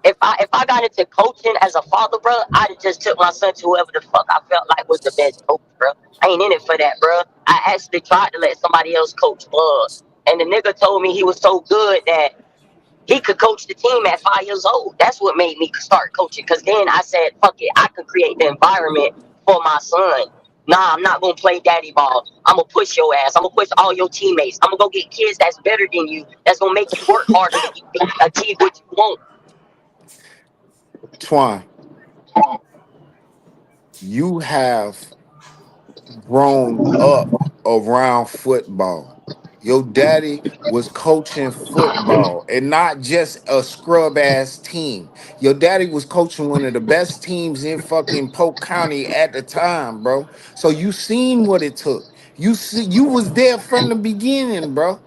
If I got into coaching as a father, bro, I'd have just took my son to whoever the fuck I felt like was the best coach, bro. I ain't in it for that, bro. I actually tried to let somebody else coach Bud, and the nigga told me he was so good that he could coach the team at 5 years old. That's what made me start coaching. Cause then I said, fuck it, I could create the environment for my son. Nah, I'm not gonna play daddy ball. I'm gonna push your ass. I'm gonna push all your teammates. I'm gonna go get kids that's better than you. That's gonna make you work harder to achieve what you want. Twan, you have grown up around football. Your daddy was coaching football and not just a scrub ass team. Your daddy was coaching one of the best teams in fucking Polk County at the time, bro. So you seen what it took. You was there from the beginning, bro.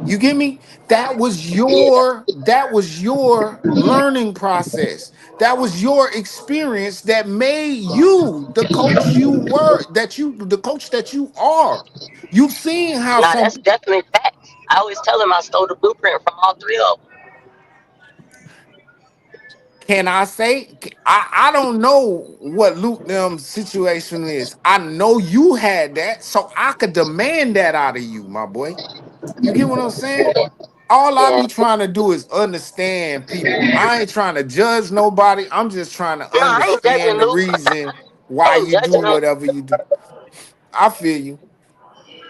You get me? Yeah. That was your learning process. That was your experience that made you the coach you were, the coach that you are. You've seen how Nah, some that's definitely facts. I always tell him I stole the blueprint from all three of them. can I say I don't know what Luke them situation is. I know you had that, so I could demand that out of you, my boy. You get what I'm saying? All I Yeah. be trying to do is understand people. I ain't trying to judge nobody. I'm just trying to No, I ain't judging understand the Luke. reason I why ain't you do judging him. whatever you do. I feel you.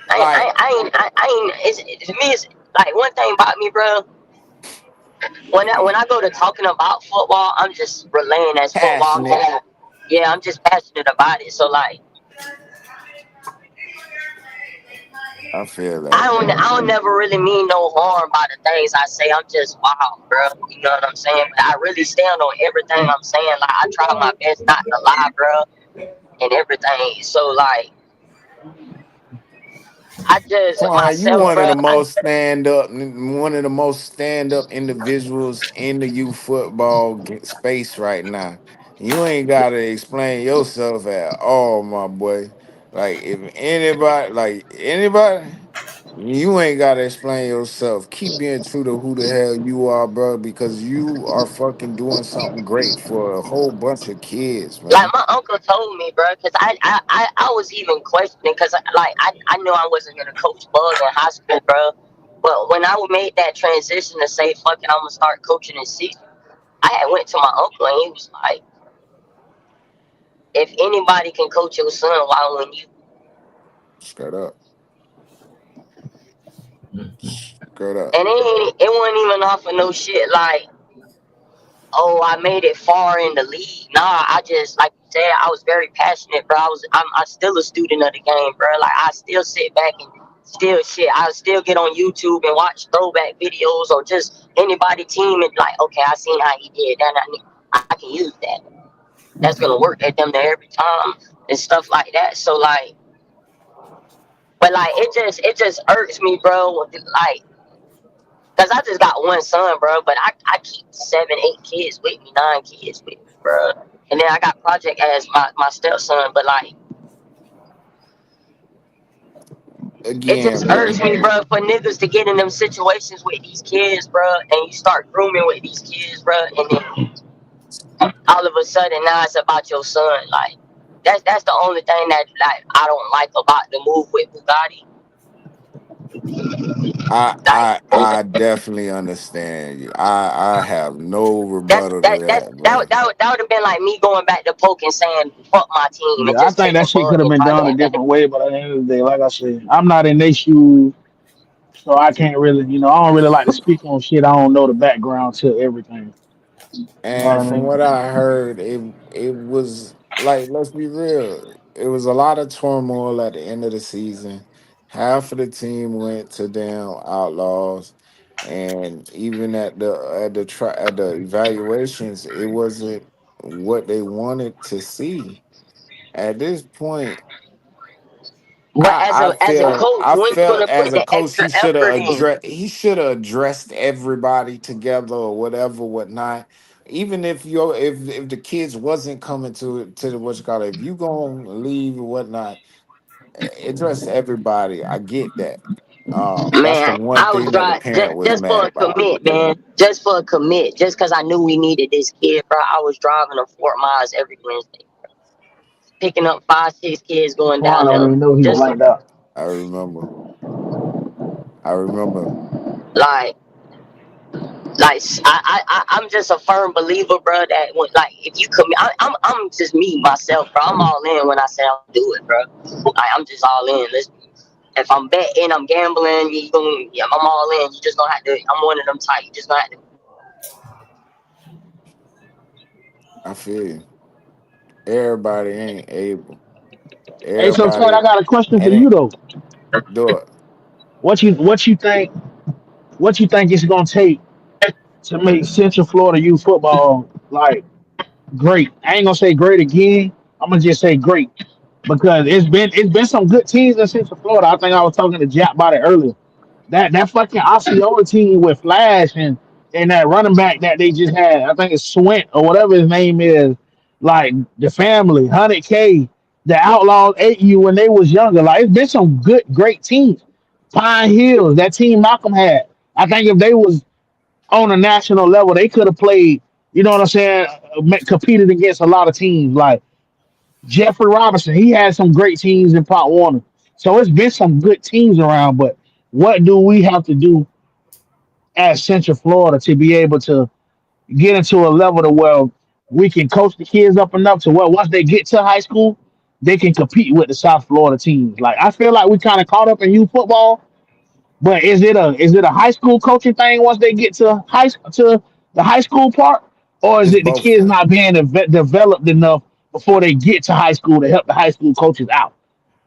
I ain't, Like to me, it's like one thing about me, bro. When I go to talking about football, I'm just relaying as football. passionate. Yeah, I'm just passionate about it. So like, I feel that. I don't never really mean no harm by the things I say. I'm just wild, bro. You know what I'm saying? But I really stand on everything I'm saying. Like I try my best not to lie, bro, and everything. So like, I just Twan, you myself, bro. one of the most stand up individuals in the youth football space right now. You ain't gotta explain yourself at all, my boy. Like anybody, you ain't gotta explain yourself. Keep being true to who the hell you are, bro, because you are fucking doing something great for a whole bunch of kids, Like man. my uncle told me, bro, because I was even questioning, because I knew I wasn't gonna coach ball in high school, bro. But when I made that transition to say, fuck it, I'm gonna start coaching in season, I had went to my uncle and he was like, if anybody can coach your son, why wouldn't you? Straight up. Mhm. Straight up. And it wasn't even off of no shit like, oh, I made it far in the league. Nah, I just, like you said, I was very passionate, bro. I'm still a student of the game, bro. Like, I still sit back and still shit. I still get on YouTube and watch throwback videos or just anybody team and like, okay, I seen how he did that. I can use that. That's gonna work at them there every time and stuff like that. So like, but like, it just irks me, bro. Like, cause I just got one son, bro. But I keep 7, 8 kids with me, 9 kids with me, bro. And then I got Project as my stepson. But like, it just Again, irks man. me, bro, for niggas to get in them situations with these kids, bro, and you start grooming with these kids, bro, and then all of a sudden now it's about your son. Like, that's the only thing that like I don't like about the move with Bugatti. I Like, I I definitely understand you. I have no that's rebuttal to that that that, that bro. that would have been like me going back to Poke and saying fuck my team and Yeah, I just think taking that shit could Bud have and been done a Project back. different way, but at the end of the day, like I said, I'm not in their shoes, so I can't really, I don't really like to speak on shit. I don't know the background to everything. You know what And I from mean? what I heard, it was like, let's be real, it was a lot of turmoil at the end of the season. Half of the team went to damn Outlaws, and even at the evaluations, it wasn't what they wanted to see. At this point, But as a coach, I when you felt gonna as put a the coach extra effort in? he should have addressed everybody together or whatever, whatnot. Even if if the kids wasn't coming to the what you call it, if you gonna leave or whatnot, address everybody. I get that. That's the Man, one I was thing that the dry parent was just mad for a about. commit, man. Just for a commit. Just because I knew we needed this kid, bro. I was driving them 4 miles every Wednesday, picking up 5, 6 kids going Well, I down don't there. even know he was Just like that. I remember. I remember. like, I'm just a firm believer, bro. That when, like, if you commit, I'm just me myself, bro. I'm all in when I say I'll do it, bro. Like, I'm just all in. If I'm betting, I'm gambling. Yeah, I'm all in. You just gonna have to. I'm one of them type. You just gonna have to. I feel you. Everybody ain't able. Hey, so Ted, I Everybody got a question for and you it though. do it. What you think it's gonna take to make Central Florida youth football like great? I ain't gonna say great again. I'm gonna just say great because it's been some good teams in Central Florida. I think I was talking to Jack about it earlier. That fucking Osceola team with Flash and that running back that they just had, I think it's Swint or whatever his name is, like the family, 100K, the Outlaws ate you when they was younger. Like it's been some good, great teams. Pine Hills, that team Malcolm had. I think if they was on a national level, they could have played. You know what I'm saying? Competed against a lot of teams like Jeffrey Robinson. He had some great teams in Pop Warner. So it's been some good teams around. But what do we have to do as Central Florida to be able to get into a level to where we can coach the kids up enough to where once they get to high school, they can compete with the South Florida teams. Like I feel like we kind of caught up in youth football, but is it a high school coaching thing once they get to the high school part, or is It's it the both kids things. not being developed enough before they get to high school to help the high school coaches out?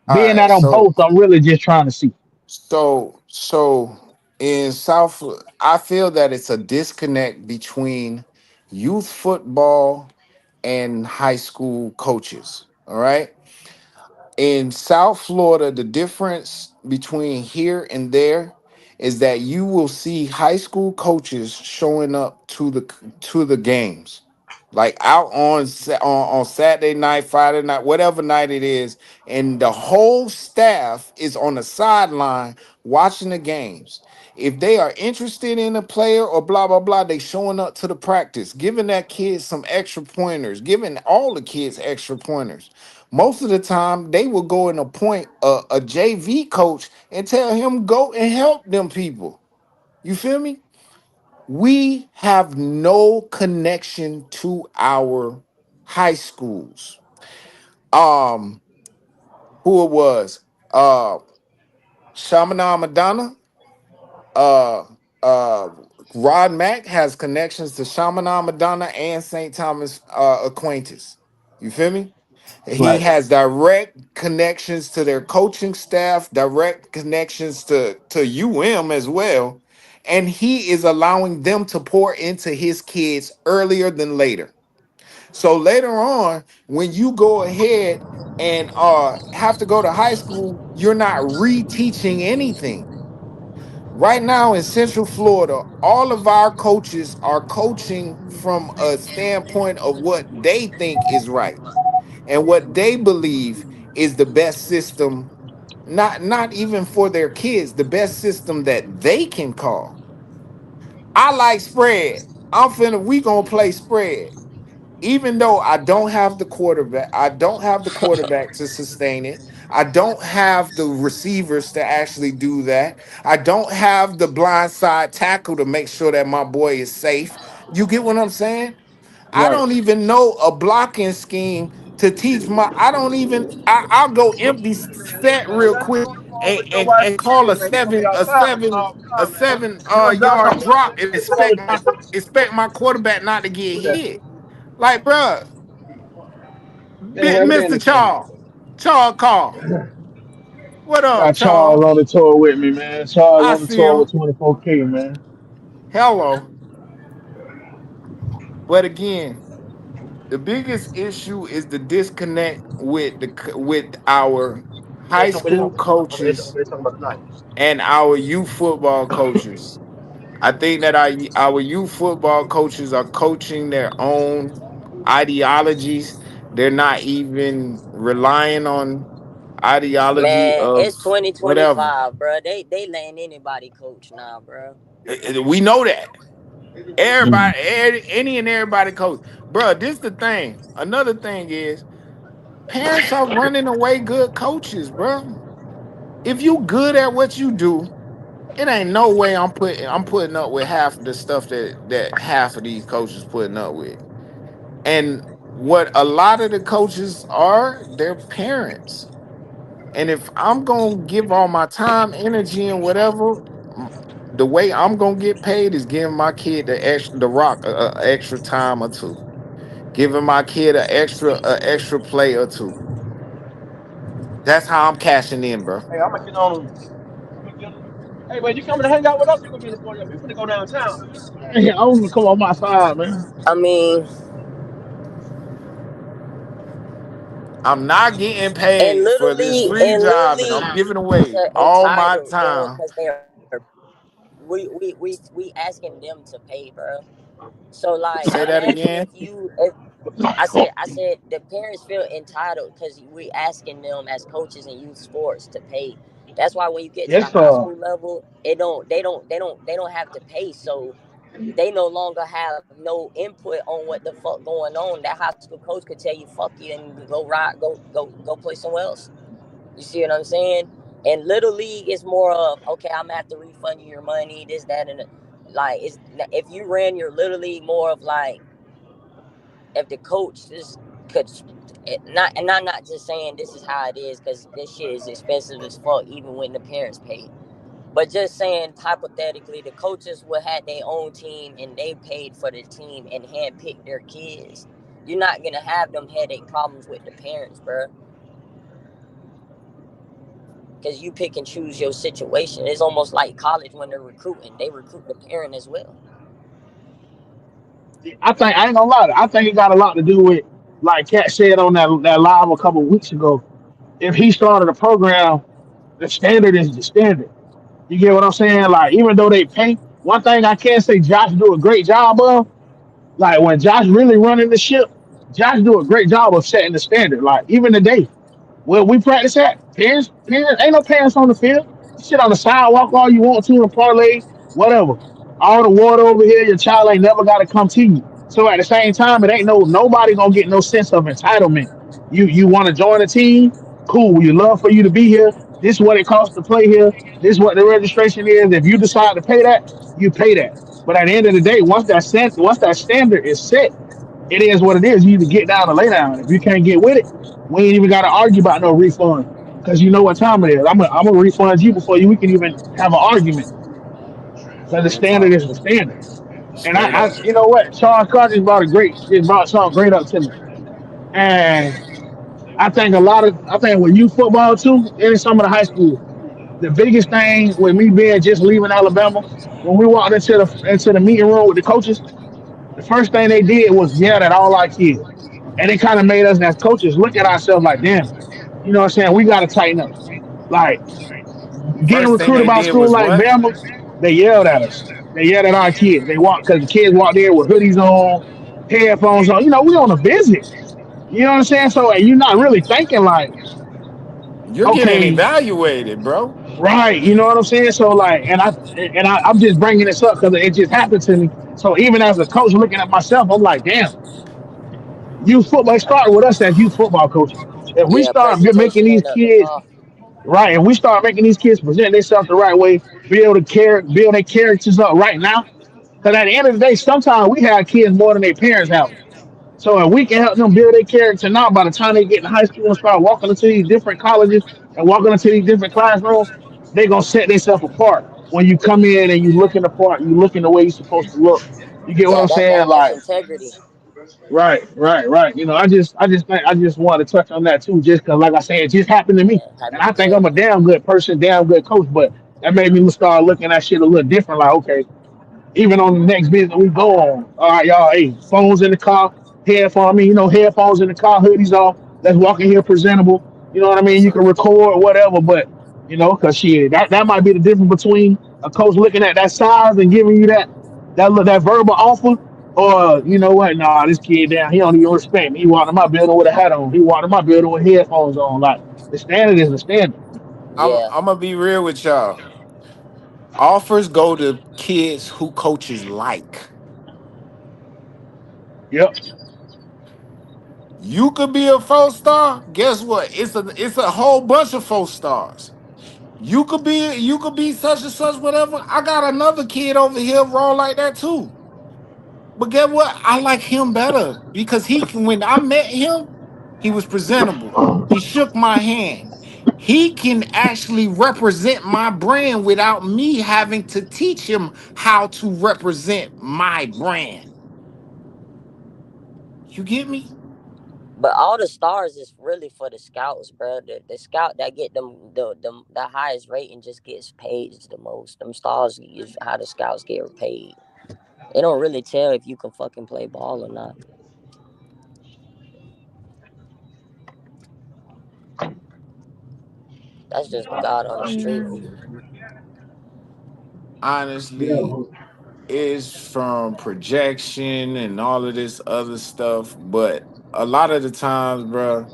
All Being right, that on so both, I'm really just trying to see. so in South, I feel that it's a disconnect between youth football and high school coaches. All right. In South Florida, the difference between here and there is that you will see high school coaches showing up to the games, like out on Saturday night, Friday night, whatever night it is, and the whole staff is on the sideline watching the games. If they are interested in a player or blah blah blah, they showing up to the practice, giving that kid some extra pointers, giving all the kids extra pointers. Most of the time, they will go and appoint a JV coach and tell him go and help them people. You feel me? We have no connection to our high schools. Um, who it was? Shamana Madonna. uh uh Rod Mack has connections to Shamanah Madonna and St. Thomas Aquinas. You feel me? He Right. has direct connections to their coaching staff, direct connections to as well. And he is allowing them to pour into his kids earlier than later. So later on, when you go ahead and have to go to high school, you're not reteaching anything. Right now in Central Florida, all of our coaches are coaching from a standpoint of what they think is right and what they believe is the best system, not even for their kids, the best system that they can call. I like spread. We gonna play spread. Even though I don't have the quarterback to sustain it. I don't have the receivers to actually do that. I don't have the blind side tackle to make sure that my boy is safe. You get what I'm saying? I Right. don't even know a blocking scheme to teach my. I don't even. I'll go empty set Man, real that's quick your fault and, with your and, wife and and call kids, man. You gonna be a outside with seven all the time, man. You and Josh yard gonna be drop and all the time. expect my quarterback not to get Who that? hit. Like, bruh, They ain't never been Mr. this way. Charles Call. What up, Got Charles Charles? on the tour with me, man. Charles I on the see tour with him. 24K, man. Hello. But again, the biggest issue is the disconnect with our They high talking, they school talking, they talking, they coaches talking, they talking about tonight. and our youth football coaches. I think that our youth football coaches are coaching their own ideologies. They're not even relying on ideology Man, of it's whatever. 2025, bro. They letting anybody coach now, bro. We know that. Mm. Everybody, any and everybody coach. Bro, this the thing. Another thing is parents are running away good coaches, bro. If you good at what you do, it ain't no way I'm putting up with half of the stuff that half of these coaches putting up with. And what a lot of the coaches are, they're parents. And if I'm gonna give all my time, energy, and whatever, the way I'm gonna get paid is giving my kid the rock extra time or two, giving my kid a extra play or two. That's how I'm cashing in, bro. Hey, I'm gonna get on. I'm gonna get on. Hey, man, you coming to hang out with us? You gonna be in the 40? We finna go downtown, man. Hey, I want to come on my side, man. I mean, I'm not getting and paid for this literally, free and job, and literally, I'm giving kids away are all my entitled, bro, time. because they're we asking them to pay, bro. So like, Say that imagine again. if I said the parents feel entitled because we asking them as coaches in youth sports to pay. That's why when you get to the Yes, high sir. school level, they don't have to pay. So they no longer have no input on what the fuck going on. That high school coach could tell you fuck you and go ride, go play somewhere else. You see what I'm saying? And little league is more of okay, I'm gonna have to refund you your money, this, that, and like it's if you ran your little league more of like if the coach just could not and I'm not just saying this is how it is because this shit is expensive as fuck even when the parents pay. But just saying hypothetically, the coaches would have their own team and they paid for the team and handpicked their kids. You're not gonna have them headache problems with the parents, bro. Because you pick and choose your situation. It's almost like college when they're recruiting; they recruit the parent as well. I think I ain't gonna lie. I think it got a lot to do with, like Cat said on that live a couple of weeks ago. If he started a program, the standard is the standard. You get what I'm saying? Like even though they pay, one thing I can say, Josh do a great job of. Like when Josh really running the ship, Josh do a great job of setting the standard. Like even today, where we practice at, parents, ain't no parents on the field. Sit on the sidewalk all you want to and parlay, whatever. All the water over here, your child ain't never got to come to you. So at the same time, it ain't nobody gonna get no sense of entitlement. You want to join a team? Cool. We love for you to be here. This is what it costs to play here. This is what the registration is. If you decide to pay that, you pay that. But at the end of the day, once that standard is set, it is what it is. You either get down or lay down. If you can't get with it, we ain't even got to argue about no refund because you know what time it is. I'm gonna refund you before we can even have an argument. because the Real standard talk. is the standard. And Straight up. you know what, Charles Clark just brought something great up to me. And I think with youth football too, and some of the high school, the biggest thing with me being just leaving Alabama, when we walked into the meeting room with the coaches, the first thing they did was yell at all our kids. And it kind of made us as coaches look at ourselves like, damn, you know what I'm saying? We gotta tighten up. Like getting First thing recruited they by a did school was like what? Bama, they yelled at us. They yelled at our kids. They walked because the kids walked there with hoodies on, headphones on. You know, we on a visit. You know what I'm saying? So and you're not really thinking like, You're getting okay, evaluated, bro. right. You know what I'm saying? So like, I'm just bringing this up because it just happened to me. So even as a coach looking at myself, I'm like, damn, youth football. It started with us as youth football coaches. If we Yeah, start making presentation these ain't up to kids par. right, and we start making these kids present themselves the right way, build their characters up right now. Because at the end of the day, sometimes we have kids more than their parents have. So if we can help them build their character now, by the time they get in high school and start walking into these different colleges and walking into these different classrooms, they're gonna set themselves apart. When you come in and you look in the part, you look in the way you're supposed to look. You get what Yeah, I'm saying? that's Like, integrity. right. You know, I just wanted to touch on that too, just because, like I said, it just happened to me, Yeah, and having I think I'm a integrity. damn good person, damn good coach, but that made me start looking at shit a little different. Like, okay, even on the next business we go on. All right, y'all. Hey, phones in the car, headphones. I mean, you know, headphones in the car, hoodies off. Let's walk in here presentable. You know what I Yes, mean? You can sir. record whatever, but you know, cause shit, that might be the difference between a coach looking at that size and giving you that verbal offer, or you know what? Nah, this kid down, he don't even respect me. He walked in my building with a hat on. He walked in my building with headphones on. Like the standard is the standard. Yeah, I'm gonna be real with y'all. Offers go to kids who coaches like. Yep. You could be a 4 star. Guess what? It's a whole bunch of 4 stars. You could be such and such, whatever. I got another kid over here roll like that too. But get what? I like him better because when I met him, he was presentable. He shook my hand. He can actually represent my brand without me having to teach him how to represent my brand. You get me? but all the stars is really for the scouts, bro. The scout that get the highest rating just gets paid the most. Them stars is how the scouts get paid. They don't really tell if you can fucking play ball or not. That's just God on the street. Honestly, Yeah. is from projection and all of this other stuff, but a lot of the times, bro,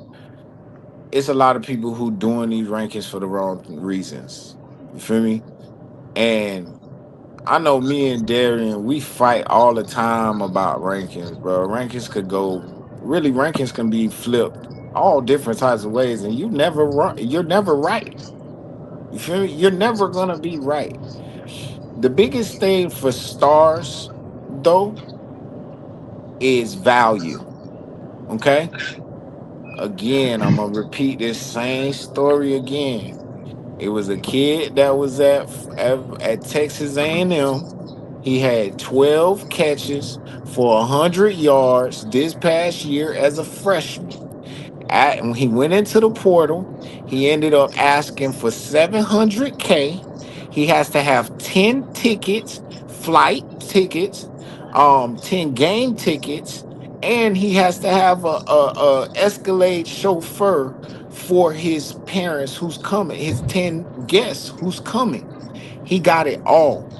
it's a lot of people who doing these rankings for the wrong reasons. You feel me? And I know me and Darian, we fight all the time about rankings, bro. Rankings can be flipped all different types of ways, and you're never right. You feel me? You're never gonna be right. The biggest thing for stars, though, is value. Okay. Again, I'm gonna repeat this same story again. It was a kid that was at Texas A&M. He had 12 catches for 100 yards this past year as a freshman. When he went into the portal, he ended up asking for 700K. He has to have 10 tickets, flight tickets, 10 game tickets, and he has to have a Escalade chauffeur for his parents who's coming, his 10 guests who's coming. He got it all.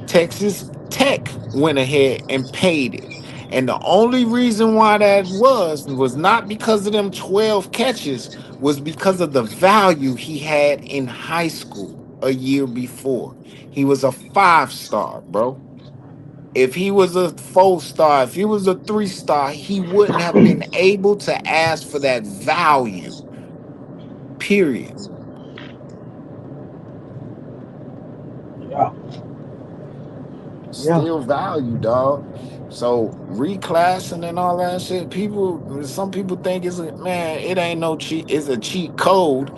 Texas Tech went ahead and paid it. And the only reason why that was not because of them 12 catches, was because of the value he had in high school a year before. He was a 5 star, bro. If he was a 4 star, if he was a 3 star, he wouldn't have been able to ask for that value, period. Yeah. Yeah. Still value, dog. So reclassing and all that shit, some people think man, it ain't no cheat, it's a cheat code.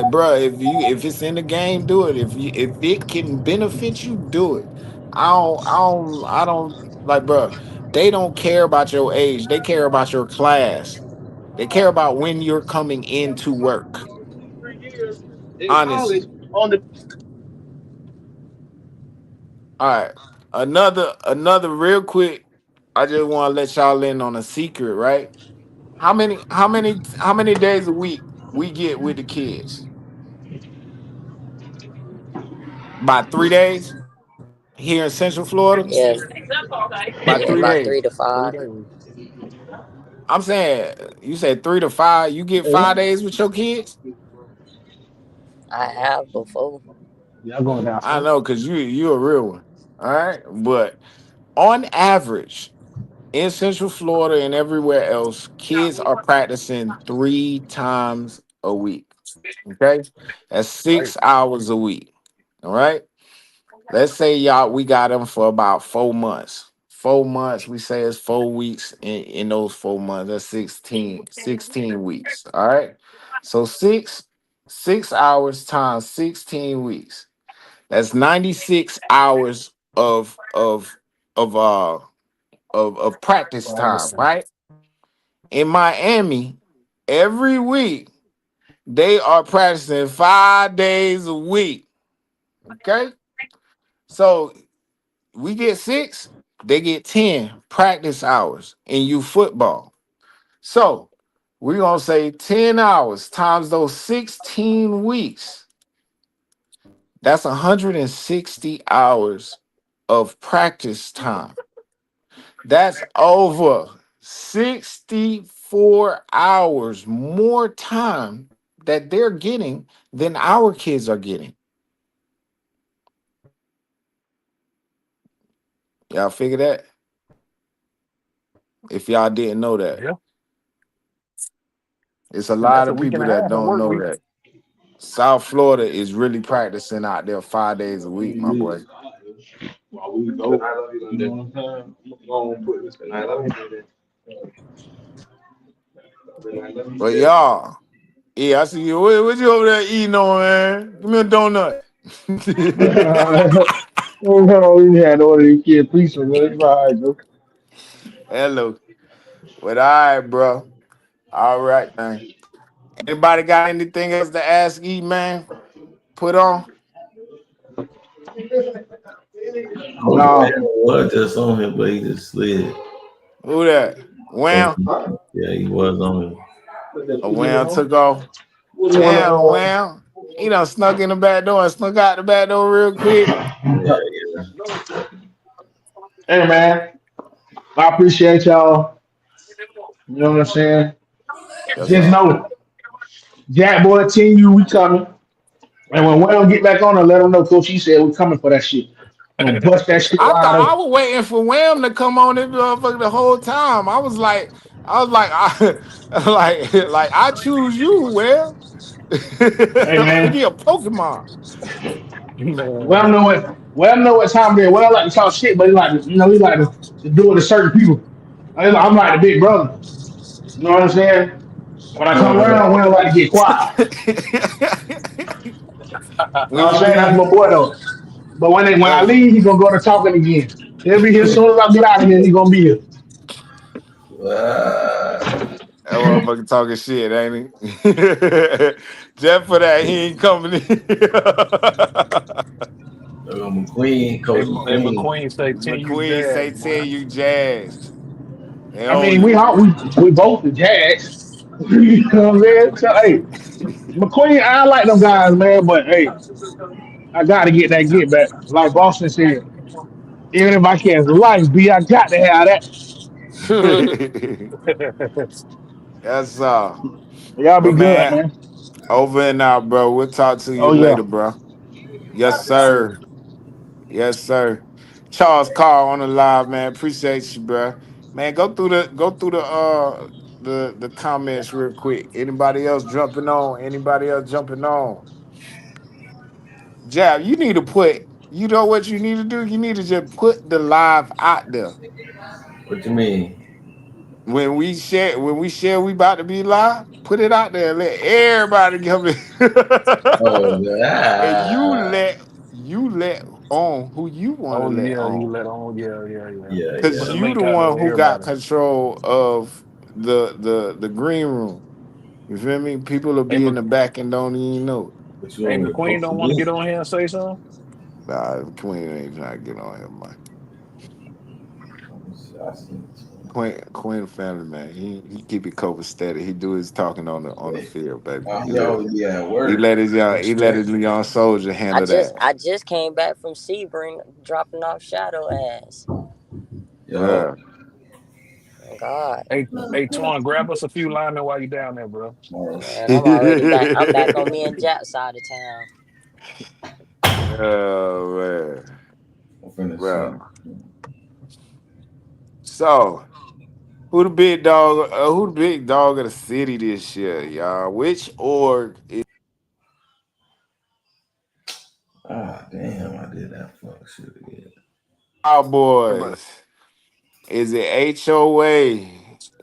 Bro, if it's in the game, do it. If it can benefit you, do it. I don't like, bro. They don't care about your age. They care about your class. They care about when you're coming into work. 3 years in college Honestly. on the All right. Another real quick. I just want to let y'all in on a secret, right? How many days a week we get with the kids? About 3 days here in Central Florida. Yeah, About yeah, three about three days. to Three five. days. I'm saying you said 3 to 5. You get 5 days with your kids. I have before. y'all going down I south. know, cause you a real one. All right, but on average in Central Florida and everywhere else, kids are practicing 3 times a week. Okay, that's Right. 6 hours a week. All right. Let's say y'all we got them for about 4 months. 4 months, we say it's 4 weeks in those 4 months. That's 16 weeks. All right. So 6 hours times 16 weeks. That's 96 hours of of practice time, Practicing. right? In Miami, every week they are practicing 5 days a week. Okay. So we get 6, they get 10 practice hours in youth football. So we're gonna say 10 hours times those 16 weeks. That's 160 hours of practice time. That's over 64 hours more time that they're getting than our kids are getting. Y'all figure that? If y'all didn't know that. Yeah. It's a And lot that's a of week and people a that half of don't work know week. that. South Florida is really practicing out there 5 days a week, my boy. While we go, you know what I'm saying? I'm gonna put this tonight. Let me do But y'all, yeah, I see you. What you over there eating on, man? Give me a donut. that. Oh no, we had all these kid pizza, but it's all right, though. Hello. But all right, bro. All right, man. Anybody got anything else to ask E, man? Put on. Oh, Nah, man was just on here, but he just slid. Who that? So, Wham. yeah, he was on here. A Wham took off. what's one of Damn, Wham. He done snuck in the back door and snuck out the back door real quick. Yeah, yeah. Hey man, I appreciate y'all. You know what I'm saying? Yes, Just sir. know, Jack boy, team you, we coming. And when we don't get back on her, let them know Coach E said we coming for that shit. We're gonna bust that shit I wide thought I open. was waiting for Wham to come on this motherfucker the whole time. I was like, like I choose you, Wham. Hey Like man, he a Pokemon. well Man. know what time it is. Well like to talk shit, but he like to, he like to do it to certain people. I'm like the big brother. You know what I'm saying? When I come around, we don't like to get quiet. You know When what I'm you saying? That's my leave, boy though. But when I yes, leave, he's gonna go to talking again. He'll be here as soon as I get out of here. He's gonna be here. Ah, that motherfucker talking shit, ain't he? Just for that, he ain't coming in. McQueen, Coach And McQueen. McQueen say 10 you McQueen say jazz, tell boy. you Jags. They I don't mean, you. we both the Jags. You know what I'm saying? So, hey, McQueen, I like them guys, man. But hey, I gotta get that get back. Like Boston said, even if I can't life be, I got to have that. Yes, Y'all be but good, man, man. over and out, bro. We'll talk to you Oh yeah. later, bro. Yes, sir. Yes, sir. Charles Carr on the live, man. Appreciate you, bro. Man, go through the comments real quick. Anybody else jumping on? Anybody else jumping on? Jab, you need to put. You know what you need to do? You need to just put the live out there. What you mean? When we share, we about to be live. Put it out there. Let everybody come in. Oh, And you yeah. let on who you want to Oh let yeah, you on. let on. Yeah, yeah, yeah. Yeah, Put Cause the yeah. you link the out there one with who got everybody. control of the green room. You feel me? People will Hey, be in the back and don't even know it. But you hey, want me to McQueen post don't want to get again? on here and say something. Nah, Queen ain't trying to get on here, man. Let me see. I seen it. Queen family man. He keep it cover steady. He do his talking on the Wait. field, baby. He always be at work. He let his young soldier handle that. I just came back from Sebring dropping off shadow ass. Yo. Yeah. God. Hey, Twan, grab us a few linemen while you down there, bro. Oh, Man, I'm already back. I'm back on me and Jack side of town. Oh man. I'm finna send Well. it. So who the big dog? Who the big dog of the city this year, y'all? Which org is Ah, damn, I did that fuck shit again. Everybody. Cowboys? Is it HOA?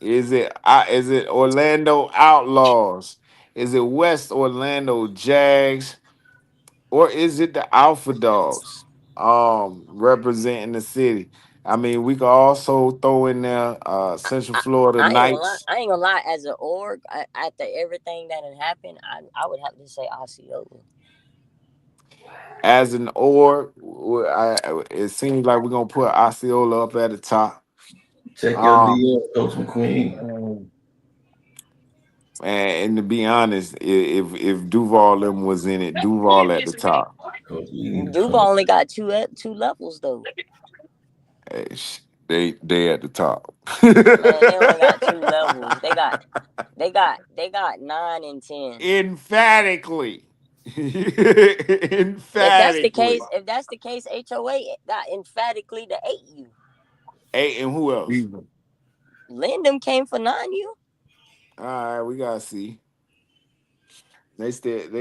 Is it Orlando Outlaws? Is it West Orlando Jags? Or is it the Alpha Dogs? Representing the city. I mean, we could also throw in there Central I, Florida I ain't gonna lie. Knights I ain't gonna lie. As an org, after everything that had happened, I would have to say Osceola. as an org. It seems like we're gonna put Osceola up at the top. Check your Um, DM, Coach McQueen. Um, and to be honest, if Duval them was in it, Duval at the top. Coach, we need to Duval come. only got two levels though. Eh, they at the top. Man, they only got two levels. They got 9 and 10. Emphatically. Emphatically. If that's the case, HOA got emphatically the 8U. Hey, and who else? Jesus. Lyndon came for 9U. All right, we gotta see. They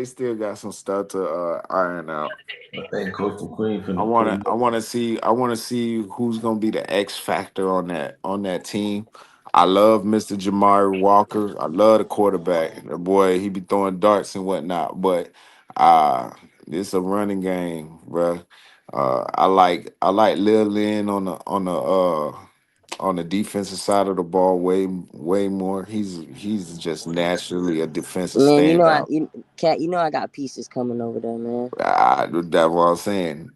still got some stuff to iron out. I think Coach McQueen I finna put wanna him I wanna see I wanna see who's gonna be the X factor on that team. I love Mr. Jamari Walker. I love the quarterback. The boy, he be throwing darts and whatnot. But uh it's a running game, bro. I like Lil Lynn on the defensive side of the ball way more. He's just naturally a defensive Man, standout. Cat, I got pieces coming over there, man. That's what I'm saying.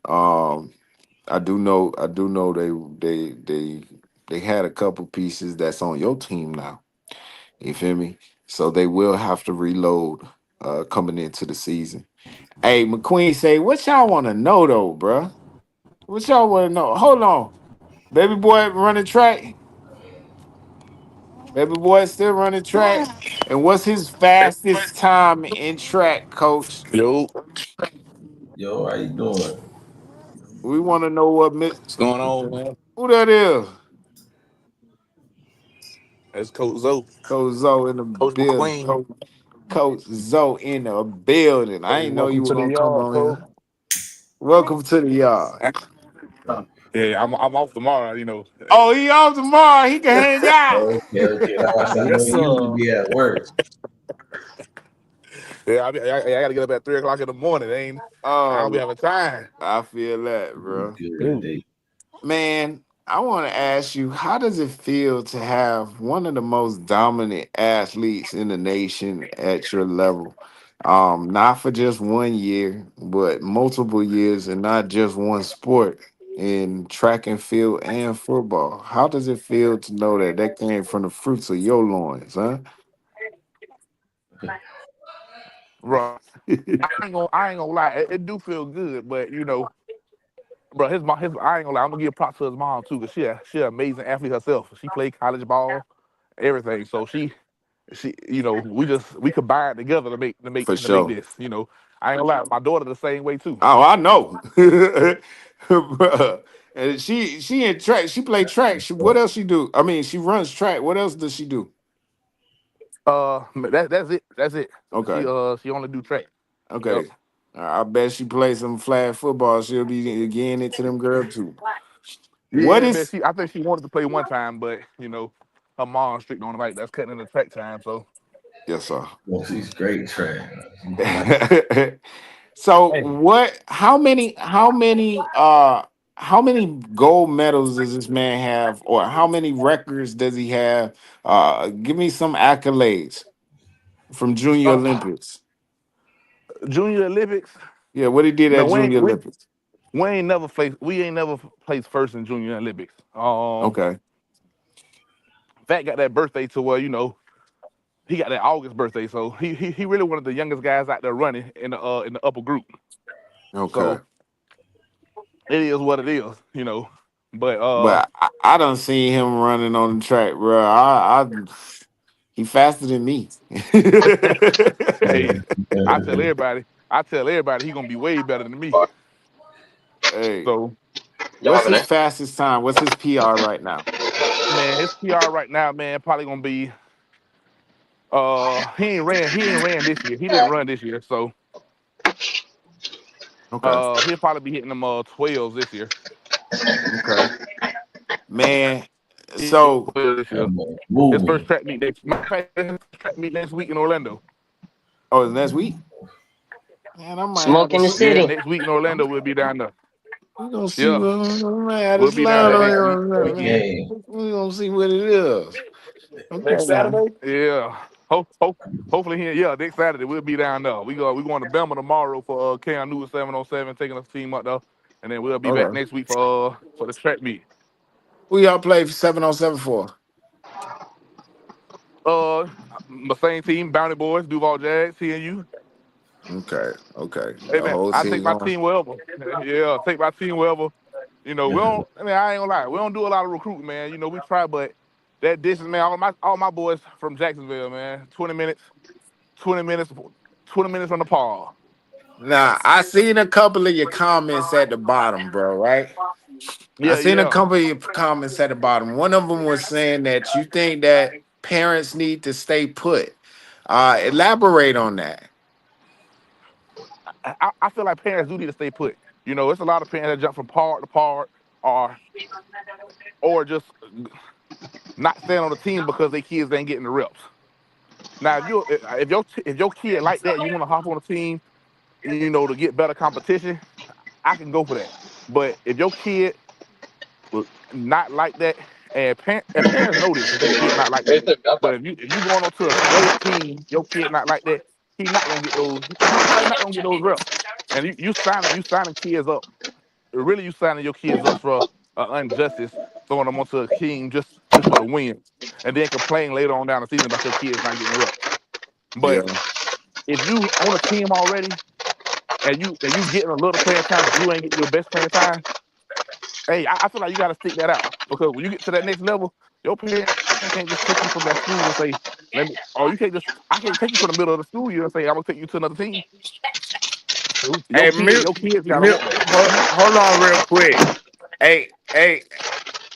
I do know they had a couple pieces that's on your team now. You feel me? So they will have to reload coming into the season. Hey, McQueen say, what y'all want to know though, bruh? What y'all want to know? Hold on. Baby boy running track. Baby boy still running track. And what's his fastest time in track, coach? Yo, Yo, how you doing? We want to know what's going on, man? who that is. That's Coach Zoe, Coach Zoe in the Coach building. McQueen. Coach Zoe in the building. I Hey, ain't know you welcome were to the gonna come yard, on Coach. here. Welcome to the yard. Yeah, I'm off tomorrow. You know. Oh, he off tomorrow. He can hang out. Okay, okay. Now I said, I know Yes, you usually sir. be at work. Yeah, I got to get up at 3 o'clock in the morning. I don't be Oh, having time. I feel that, bro. Good Ooh. today. Man, I want to ask you, how does it feel to have one of the most dominant athletes in the nation at your level? Not for just 1 year, but multiple years, and not just one sport in track and field and football. How does it feel to know that that came from the fruits of your loins, huh? Bro, I ain't gonna lie. It do feel good, but bro, his mom, I ain't gonna lie. I'm gonna give props to his mom too, cause she an amazing athlete herself. She played college ball, everything. So she we combined together to make to make For to make sure. this. I ain't gonna lie. My daughter the same way too. Oh, I know. Bruh. And she in track. She play track. What else she do? I mean, she runs track. What else does she do? That's it. That's it. Okay. She only do track. Yep. Okay. I bet she plays some flag football. She'll be getting into them girls too. What Yeah, man. is I think she wanted to play one time, but her mom strict on like that's cutting in the track time. So yes, sir. Well, she's great track. She's like, So Hey, what? How many gold medals does this man have, or how many records does he have? Give me some accolades from Junior uh, Olympics. Junior Olympics. Yeah, what he did Man, at Junior Olympics. we ain't never placed first in Junior Olympics. Okay, Fat got that birthday to where he got that August birthday, so he really one of the youngest guys out there running in the upper group. okay. So it is what it is. But But I don't see him running on the track, bro. He faster than me. hey, I tell Yeah. everybody, I tell everybody he gonna be way better than me. Hey, So what's his fastest time? What's his PR right now? man, his PR right now, man, probably gonna be he ain't ran this year. He didn't run this year, so Okay, he'll probably be hitting them 12s this year. okay, man. He 12 So this That year. boy His first moving. track meet next matter of fact, his first track meet next week in Orlando. oh, it's next week. Man, I might have Smoke to in the see. Yeah, city. next week in Orlando we'll be down there. We gonna see Yeah, what I might have to we'll be down slide there on next here week. on that, man. Okay. We gonna see what it is. Next Okay, now. Saturday? Yeah. Hopefully here, yeah, next Saturday we'll be down there. We going to Belma tomorrow for Cam Newton 707, taking us team up there. And then we'll be back Okay. next week for the track meet. Who y'all play for 7 on 7 for? Uh my same team, Bounty Boys, Duval Jags, CNU. Okay, okay. Hey The man, whole I take team my going. team wherever. Yeah, take my team wherever. We don't. I mean, I ain't gonna lie. We don't do a lot of recruiting, man. We try, but that distance, man. All my boys from Jacksonville, man. 20 minutes, 20 minutes on the paw. Now, I seen a couple of your comments at the bottom, bro, right? I Yeah, seen a yeah. couple of your comments at the bottom. One of them was saying that you think that parents need to stay put. Elaborate on that. I feel like parents do need to stay put. It's a lot of parents that jump from part to part, or just not staying on the team because their kids ain't getting the reps. Now, if your kid like that, you want to hop on the team, to get better competition. I can go for that. But if your kid not like that, and parents know this if they kid not like that. But if you going on to a great team, your kid not like that, he not gonna get those. He probably not gonna get those reps. And you signing kids up. Really, you signing your kids up for injustice, throwing them onto a team just for the win, and then complain later on down the season about your kids not getting reps. But Yeah. if you on a team already and you getting a little playing time, but you ain't getting your best playing time, hey, I feel like you got to stick that out because when you get to that next level, your parents can't just take you from that school and say, "Let me," or you can't just I can't take you from the middle of the school year and say, "I'm gonna take you to another team." Your Hey, kid, mute, your kids gotta mute. want that. Hold on, real quick. Hey, hey,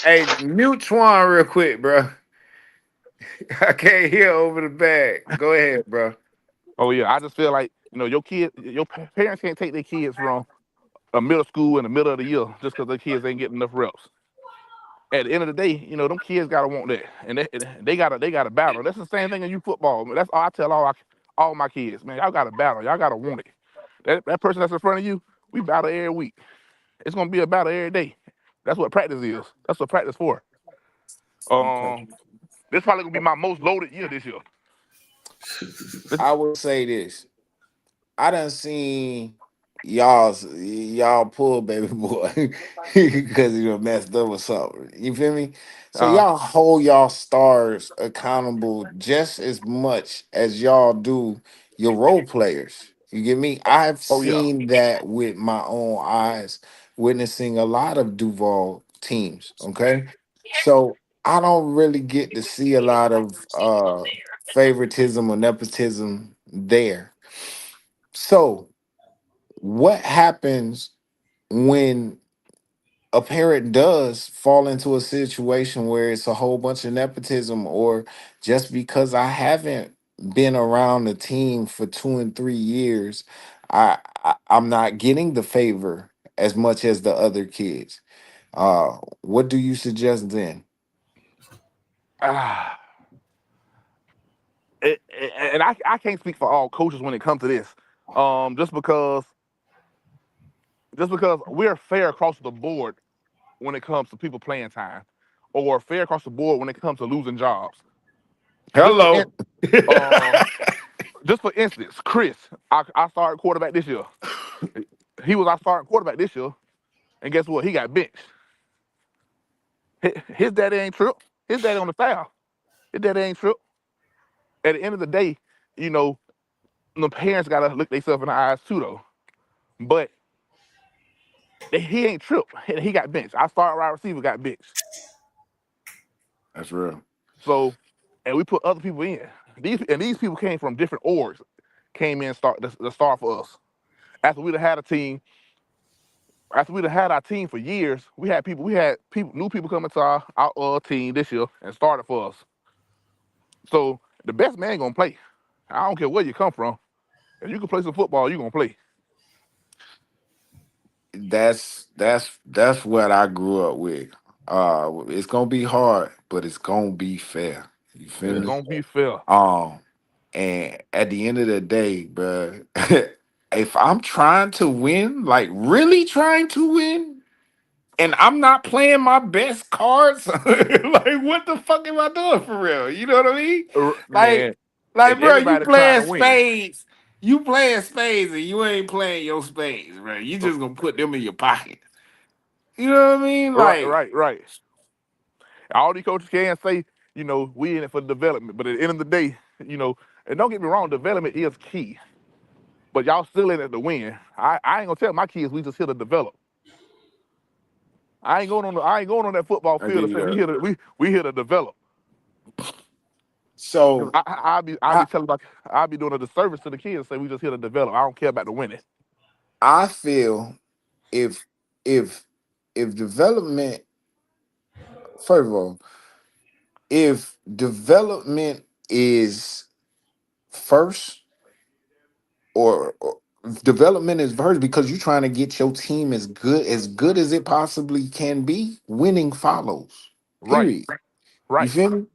hey, mute Twan real quick, bro. I can't hear over the bag. Go ahead, bro. Oh yeah, I just feel like your parents can't take their kids from a middle school in the middle of the year just because their kids ain't getting enough reps. At the end of the day, them kids gotta want that, and they gotta battle. That's the same thing in you football. Man. That's all I tell all my kids, man. Y'all gotta battle. Y'all gotta want it. That person that's in front of you, we battle every week. It's gonna be a battle every day. That's what practice is. That's what practice for. Okay. Um, this probably gonna be my most loaded year this year. This, I will say this. I done seen y'all pull baby boy because he done messed up or something. You feel me? So uh, y'all hold y'all stars accountable just as much as y'all do your role players. You get me? I've oh yeah, seen that with my own eyes, witnessing a lot of Duval teams. Okay. So I don't really get to see a lot of favoritism or nepotism there. So, what happens when a parent does fall into a situation where it's a whole bunch of nepotism, or just because I haven't been around the team for 2 and 3 years, I'm not getting the favor as much as the other kids. What do you suggest then? ah, and I can't speak for all coaches when it comes to this. Just because. just because we're fair across the board when it comes to people playing time, or fair across the board when it comes to losing jobs. Just for in, Hello. uh, just for instance, Chris, I started quarterback this year. He was our starting quarterback this year, and guess what? He got benched. His daddy ain't tripped. His daddy on the staff. His daddy ain't tripped. At the end of the day, you know, the parents gotta look themselves in the eyes too, though. But he ain't tripped. He got benched. Our starting wide receiver got benched. That's real. So, and we put other people in. These people came from different orgs, came in start the start for us. After we'd have had a team, after we'd have had our team for years, we had people, new people coming to our team this year and started for us. So the best man gonna play. I don't care where you come from. If you can play some football, you gonna play. That's what I grew up with. It's gonna be hard, but it's gonna be fair. You feel It's Yes. me? gonna be fair. Um, and at the end of the day, bruh, if I'm trying to win, like really trying to win, and I'm not playing my best cards, like what the fuck am I doing for real? You know what I mean? Like, Man, like, and bro, you everybody trying to playing win. spades. You playing spades and you ain't playing your spades, bro. You just gonna put them in your pocket. You know what I mean? Right, Like, right, right. All these coaches can say, we in it for development, but at the end of the day, and don't get me wrong, development is key. But y'all still in it to win. I ain't gonna tell my kids we just here to develop. I ain't going on that football I field give to you say that. we here to develop. Because So I'll be I telling I'll be doing a disservice to the kids and say we just here to develop. I don't care about the winning. I feel if if if development, first of all, if development is first, or development is first because you're trying to get your team as good as it possibly can be, winning follows. Right, Period. You right. feel me?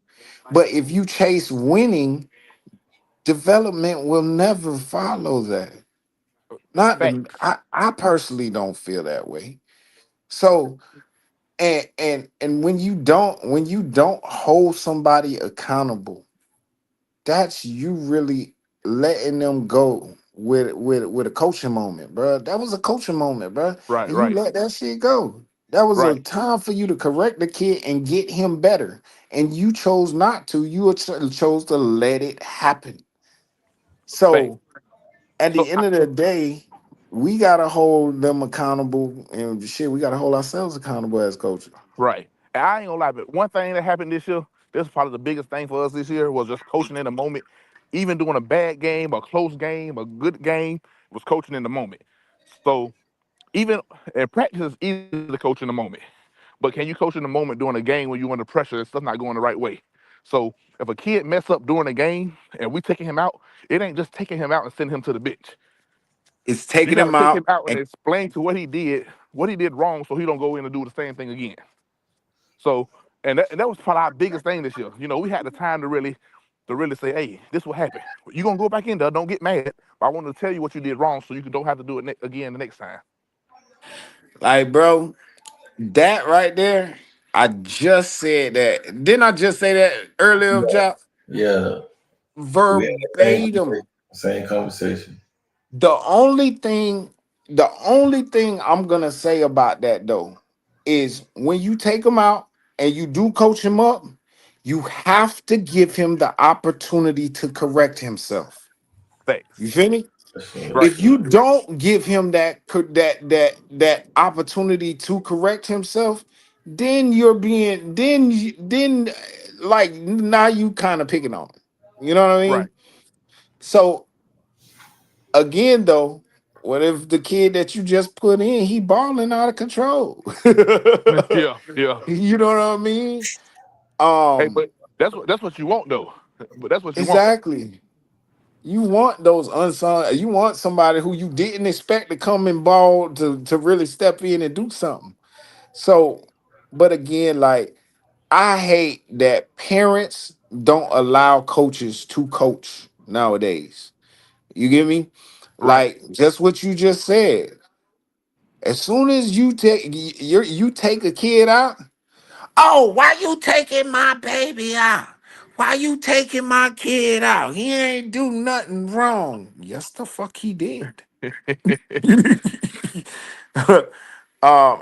But if you chase winning, development will never follow that. Not the Facts. I personally don't feel that way. So and when you don't hold somebody accountable, that's you really letting them go with a coaching moment, bro. That was a coaching moment, bro, Right, and you right, let that shit go. That was a right. time for you to correct the kid and get him better, and you chose not to. You chose to let it happen. Facts. So at So the end of the day, we gotta hold them accountable, and shit, we gotta hold ourselves accountable as coaches. right. And I ain't gonna lie, but one thing that happened this year, this is probably the biggest thing for us this year, was just coaching in the moment. Even doing a bad game, a close game, a good game, was coaching in the moment. So even in practice, it's easy to coach in the moment. But can you coach in the moment during a game when you're under pressure and stuff not going the right way? So if a kid mess up during a game and we taking him out, it ain't just taking him out and sending him to the bench. It's You taking got to them take out him out and and explain to what he did wrong, so he don't go in and do the same thing again. So, and that was probably our biggest thing this year. We had the time to really say, hey, this what happened. You gonna go back in there? Don't get mad. But I wanted to tell you what you did wrong, so don't have to do it again the next time. like, bro, that right there. I just said that. Didn't I just say that earlier, Yeah. Job? Yeah. We had the same Verbatim. conversation. Same conversation. The only thing, the only thing I'm gonna say about that though is when you take him out and you do coach him up, you have to give him the opportunity to correct himself. Thanks. You feel me? That's what Right, If you don't give him that opportunity to correct himself, then you're being then like now you kind of picking on him. You know what I right. mean? So again though, what if the kid that you just put in, he balling out of control? Yeah, yeah. You know what I mean? Hey, Um, but that's what you want though. But that's what you want. exactly. You want those unsung, you want somebody who you didn't expect to come and ball to really step in and do something. So, but again, like I hate that parents don't allow coaches to coach nowadays. You get me? Right. Like just what you just said. As soon as you take a kid out, oh, why you taking my baby out? Why you taking my kid out? He ain't do nothing wrong. Yes, the fuck he did.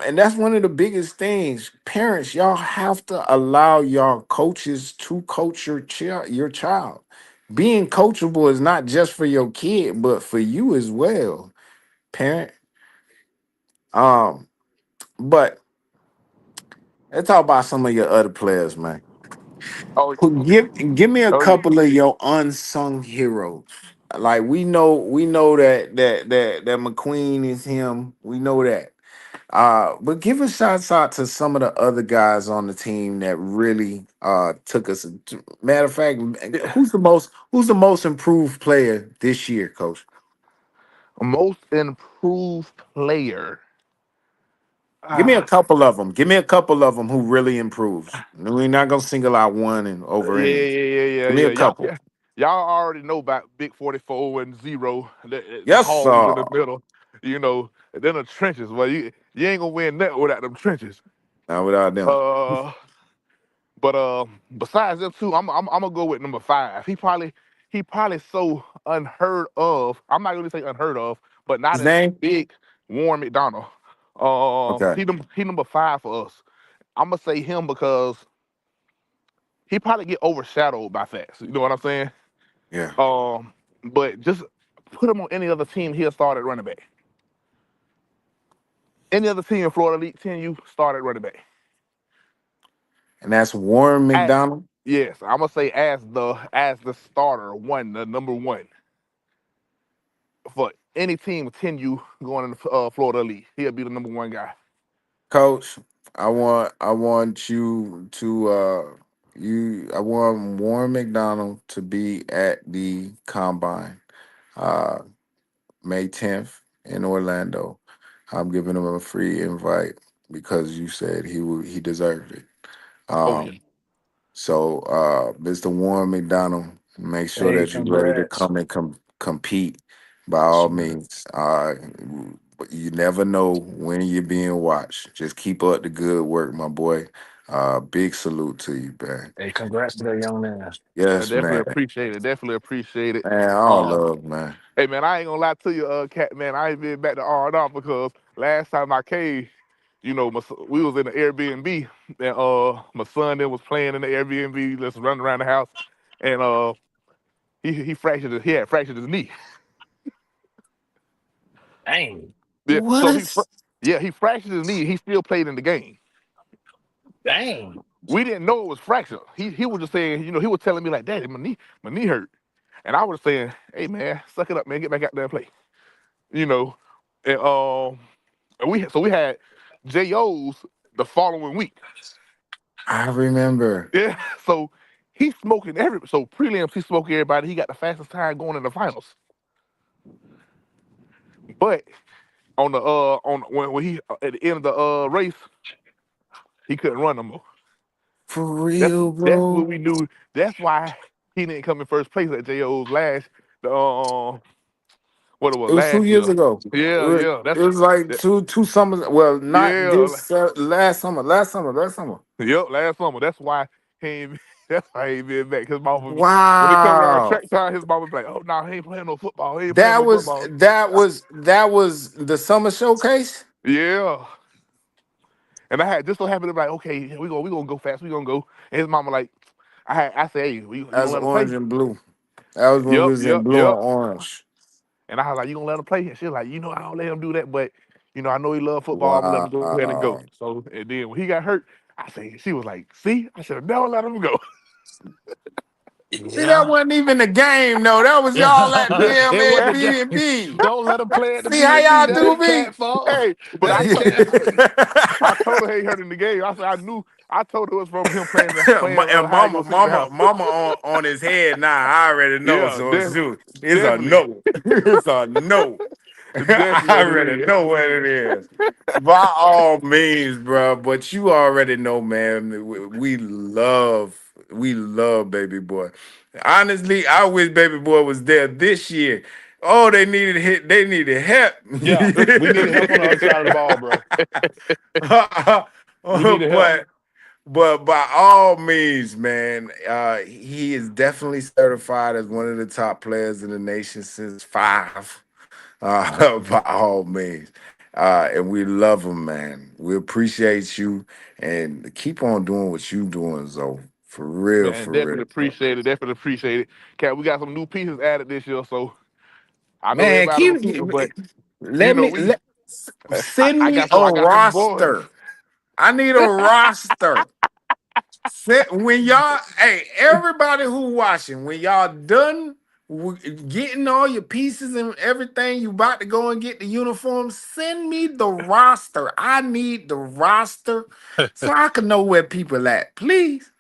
And that's one of the biggest things. Parents, y'all have to allow y'all coaches to coach your child. Being coachable is not just for your kid, but for you as well, parent. Um, but let's talk about some of your other players, man. Oh, Give me a oh yeah. couple of your unsung heroes. Like we know that McQueen is him. We know that. But give a shout out to some of the other guys on the team that really took us. Matter of fact, Yeah. who's the most improved player this year, Coach? Most improved player. Give me a Ah, couple of them. Give me a couple of them who really improves. We're not gonna single out one and over yeah, any. yeah, yeah, yeah, Give me yeah. a couple. Y'all already know about Big 44 and Zero, the Yes, hogs in sir. the middle. And then the trenches. Well, you ain't gonna win that without them trenches. Not without them. Uh, but besides them two, I'm gonna go with number five. He probably so unheard of. I'm not gonna say unheard of, but not His as name? big. Warren McDonald. Okay. He number five for us. I'm gonna say him because he probably get overshadowed by Fats. You know what I'm saying? Yeah. But just put him on any other team, he'll start at running back. Any other team in Florida League 10, you start at running back. And that's Warren At, McDonald. yes, I'm gonna say as the starter, the number one for any team with 10U going in the Florida League. He'll be the number one guy. Coach, I want you to I want Warren McDonald to be at the combine uh May 10th in Orlando. I'm giving him a free invite because you said he deserved it. Oh yeah. So Mr. Warren McDonald, make sure Hey, that you're ready to congrats. come and compete by Yes, all sir. means. But you never know when you're being watched. Just keep up the good work, my boy. Big salute to you, man. Hey, congrats to that young man. I Yes, definitely man. appreciate it. Definitely appreciate it. Man, all Um, love, man. Hey man, I ain't gonna lie to you, Cat man. I ain't been back to R&R because last time I came, we was in the Airbnb and my son then was playing in the Airbnb, just running around the house, and he had fractured his knee. Dang, Yeah, so What? he fractured his knee. He still played in the game. dang. We didn't know it was fractured. He was just saying, he was telling me like, Daddy, my knee hurt, and I was saying, Hey man, suck it up, man, get back out there and play. You know, and we had JOs the following week. I remember. Yeah, so he's smoking so prelims he's smoking everybody. He got the fastest time going in the finals. But on when he at the end of the race, he couldn't run no more. For That's real, that's what bro. we knew. That's why he didn't come in first place at JO's last the what it was It was two last years year. ago. Yeah, It, yeah. it was like That, two summers. Well, not yeah. this last summer. Last summer. Yep, last summer. That's why he ain't. That's why he ain't been back. His mama, when it come around Wow. track time, his mama be like, "Oh no, he ain't playing no football. He ain't playing That no was football." that was that was the summer showcase. Yeah, and I had just so happened to be like, "Okay, we gonna go fast. We gonna go." And his mama like, I said, "Hey, you gonna That's let him play?" orange and blue. That was when we Yep, was in yep, blue and yep. orange. And I was like, "You gonna let him play?" And she was like, I don't let him do that, but I know he love football. I'm gonna let him go ahead and go." Wow. So and then when he got hurt, I said, she was like, "See, I should have never let him go." See, that Yeah. wasn't even the game, though. That was y'all at the It wasn't a Airbnb game. and B. Don't let him play at the See how B and B. y'all That do ain't me? cat fault. Hey, but That I ain't told cat. I told her he hurt in the game. I said I knew. I told her it was from him playing And hide go mama, seek in the mama, house. mama on his head. Nah, I already know. Yeah, So it's a definitely, no. It's a no. I already definitely it know what it is. By all means, bro. But you already know, man. We love Baby Boy. Honestly, I wish Baby Boy was there this year. Oh, they needed hit. They needed help. Yeah, we needed help on the other side of the ball, bro. We needed help. but by all means, man, he is definitely certified as one of the top players in the nation since five. By all means. And we love him, man. We appreciate you and keep on doing what you doing, Zoe. Man, For real. definitely appreciate it. Definitely appreciate it. Cat, we got some new pieces added this year, so I know Man, everybody keep recruiting, but you let know me we. send I me got a some. I got some boys. roster. I need a roster. When y'all, hey, everybody who watching, when y'all done getting all your pieces and everything, you about to go and get the uniform, send me the roster. I need the roster so I can know where people at. Please.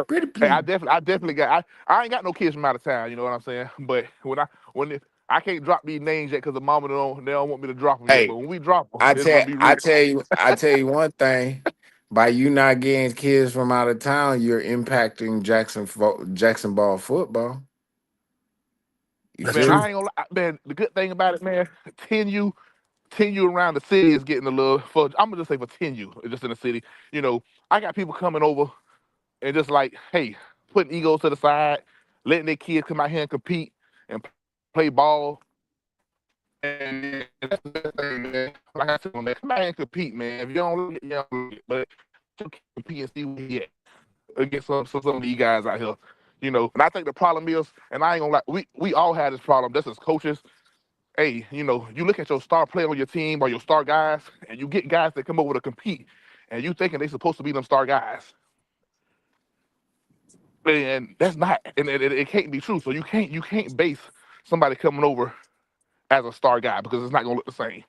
Pretty Hey, please. I definitely got. I ain't got no kids from out of town. You know what I'm saying? But I can't drop these names yet because the mama they don't want me to drop them yet. Hey, But when we drop them, it's gonna be real. I tell you one thing. By you not getting kids from out of town, you're impacting Jackson ball football. You That's Man, feel true. me? I ain't gonna lie. Man, the good thing about it, man, 10U, 10U around the city is getting a little. I'm gonna just say for 10U, just in the city. You know, I got people coming over and just like, hey, putting egos to the side, letting their kids come out here and compete and play ball. And that's the best thing, man. Like I said, man, come out here and compete, man. If you don't look it, you don't look it. But you can compete and see where he at against some of these guys out here. You know, and I think the problem is, and I ain't gonna lie, we all had this problem. Just as coaches, hey, you know, you look at your star player on your team or your star guys, and you get guys that come over to compete, and you thinking they supposed to be them star guys. And that's not, and it can't be true. So you can't base somebody coming over as a star guy because it's not gonna look the same.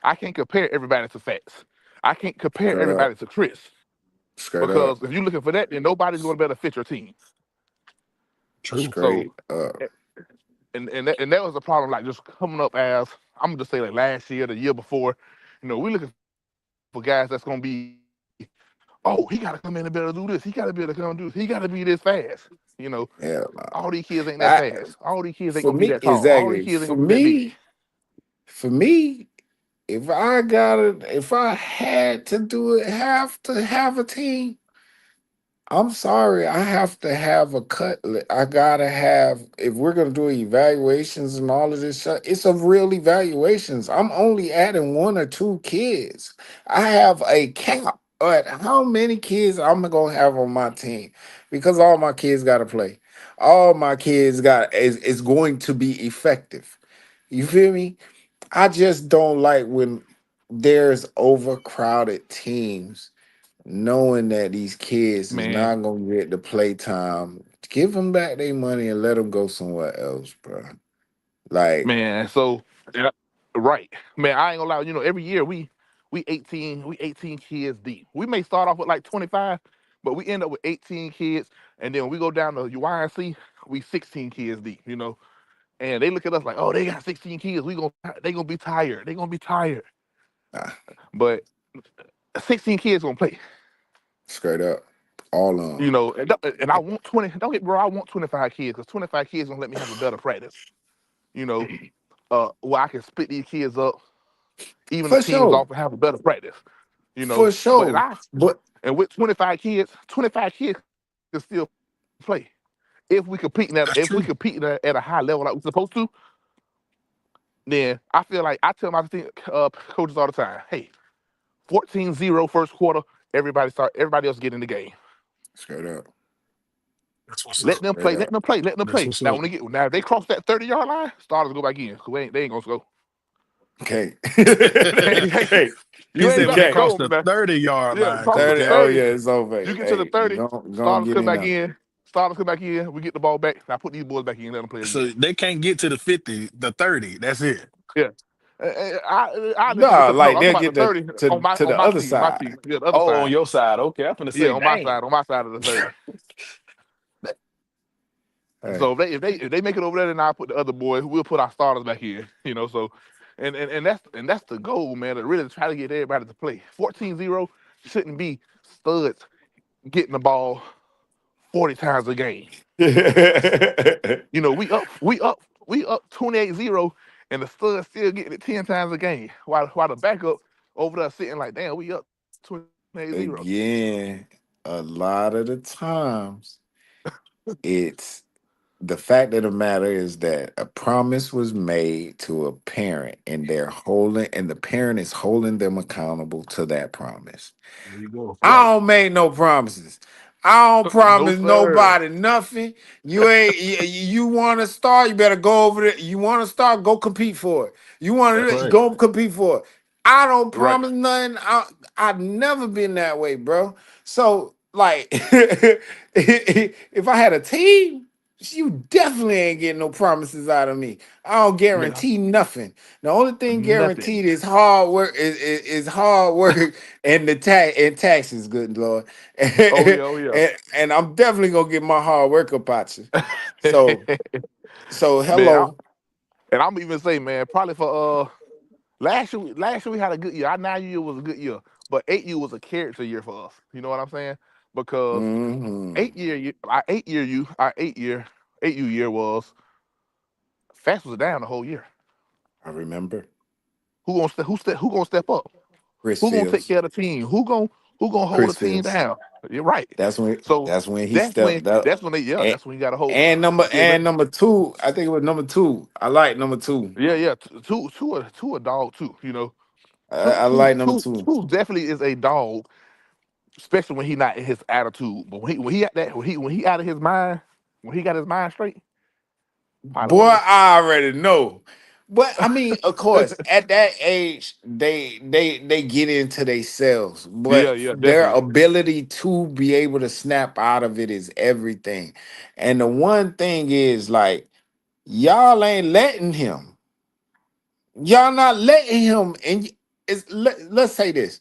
I can't compare everybody to Fats. I can't compare Straight up. everybody to Chris Straight up. because if you're looking for that, then nobody's gonna better fit your team. True. So, Straight up. and that was the problem. Like just coming up as I'm gonna just say like last year, the year before, you know, we looking for guys that's gonna be, oh, he gotta come in and better do this. He gotta be able to come do this. He gotta be this fast. You know, Hell no. all these kids ain't that I, fast. All these kids ain't for gonna be me, that tall. All these exactly. kids ain't gonna be that big. For me, if I had to do it, have to have a team. I'm sorry, I have to have a cutlet. I gotta have, if we're gonna do evaluations and all of this stuff, it's a real evaluations. I'm only adding one or two kids. I have a cap at how many kids I'm gonna have on my team because all my kids gotta play. All my kids got is going to be effective. You feel me? I just don't like when there's overcrowded teams knowing that these kids is Man, not gonna get the playtime. Give them back their money and let them go somewhere else, bro. Like, man. So, yeah, right, man. I ain't gonna lie. You know, every year we 18 kids deep. We may start off with like 25, but we end up with 18 kids, and then when we go down to YNC, we 16 kids deep. You know, and they look at us like, oh, they got 16 kids. They gonna be tired. They gonna be tired. ah, But 16 kids gonna play. straight up, all of You them. know, and I want 20. Don't get bro. I want 25 kids because 25 kids gonna let me have a better practice. You know, where I can split these kids up, even the For teams sure, off, and have a better practice. You know, for sure. But and with 25 kids can still play That's if we true. competing at a high level like we're supposed to. Then I feel like I tell my coaches all the time, hey, 14-0 first quarter, everybody else get in the game. straight up, That's what's Let up. them straight play, let up. them play, let them That's play. what's Now up. when if they cross that 30-yard line, starters go back in. 'Cause they ain't gonna go. Okay, Hey, hey, you He ain't said when about they to okay. cross go the now. 30-yard Yeah, line, cross the 30. Coach. Oh 30. yeah, it's over. You get to the Hey, 30, gonna starters get come in back there. in. Starters come back in. We get the ball back. Now put these boys back in. Let them play again. So they can't get to the 50, the 30. That's it. Yeah. I disagree. Nah, No, like I'm talking they'll about the get 30 to on the my other team. My side. team. Yeah, the other Oh, on side. your side. Okay, I'm finna Yeah, say, on my dang. side. On my side of the 30. Hey, So if they make it over there, then I put the other boys. We'll put our starters back in. You know, so and that's the goal, man. To really try to get everybody to play. 14-0 shouldn't be studs getting the ball 40 times a game. You know, we up 28-0, and the stud still getting it 10 times a game, while the backup over there sitting like, damn, we up 28-0. Again, a lot of the times it's the fact of the matter is that a promise was made to a parent and the parent is holding them accountable to that promise. There you go. Right. I don't make no promises. I don't No promise sir. nobody nothing. You ain't you want to start, you better go over there. You want to start, go compete for it. You want That's to right. go compete for it. I don't Right. promise nothing. I've never been that way, bro. So like if I had a team, you definitely ain't getting no promises out of me. I don't Man, guarantee nothing. The only thing nothing. guaranteed is hard work is hard work and the taxes, good Lord. Oh yeah, oh yeah. And I'm definitely gonna get my hard work up at you. So Man, hello. and I'm even say, man, probably for last year we had a good year. Our 9 year was a good year, but 8 year was a character year for us. You know what I'm saying? Because Hmm. our 8 year was Fast was down the whole year. I remember Who gonna step up? Chris Who gonna take Fields. care of the team? Who gonna hold the Chris team Fields. down? You're right. That's when So he that's when stepped up. that's when they yeah And, that's when you got to hold. and number Yeah, and number two, I think it was number two. I like number two. yeah, yeah. Two a dog too. You know, I like number two. two definitely is a dog, especially when he not in his attitude. But when he out of his mind, when he got his mind straight, probably Boy, win. I already know. But I mean, of course, at that age, they get into themselves. Yeah, But yeah, their definitely. ability to be able to snap out of it is everything. And the one thing is like y'all ain't letting him. Y'all not letting him. Let's say this.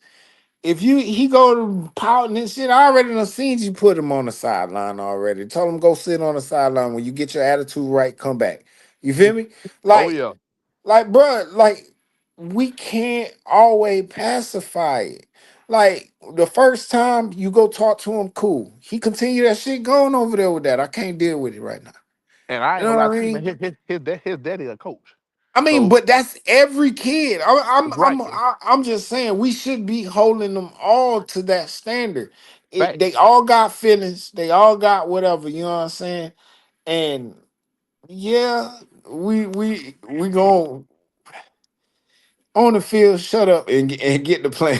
If he go to pouting and shit, I already done seen you put him on the sideline already. Tell him go sit on the sideline. When you get your attitude right, come back. You feel me? Oh Like, yeah, bro, like we can't always pacify it. Like the first time you go talk to him, cool. He continue that shit going over there with that. I can't deal with it right now. and I You ain't know gonna what lie I to you, man. mean? His daddy a coach, I mean, so but that's every kid. right. I'm just saying we should be holding them all to that standard. They Facts. all got feelings. They all got whatever. You know what I'm saying? And yeah, we going on the field. Shut up and get the plan.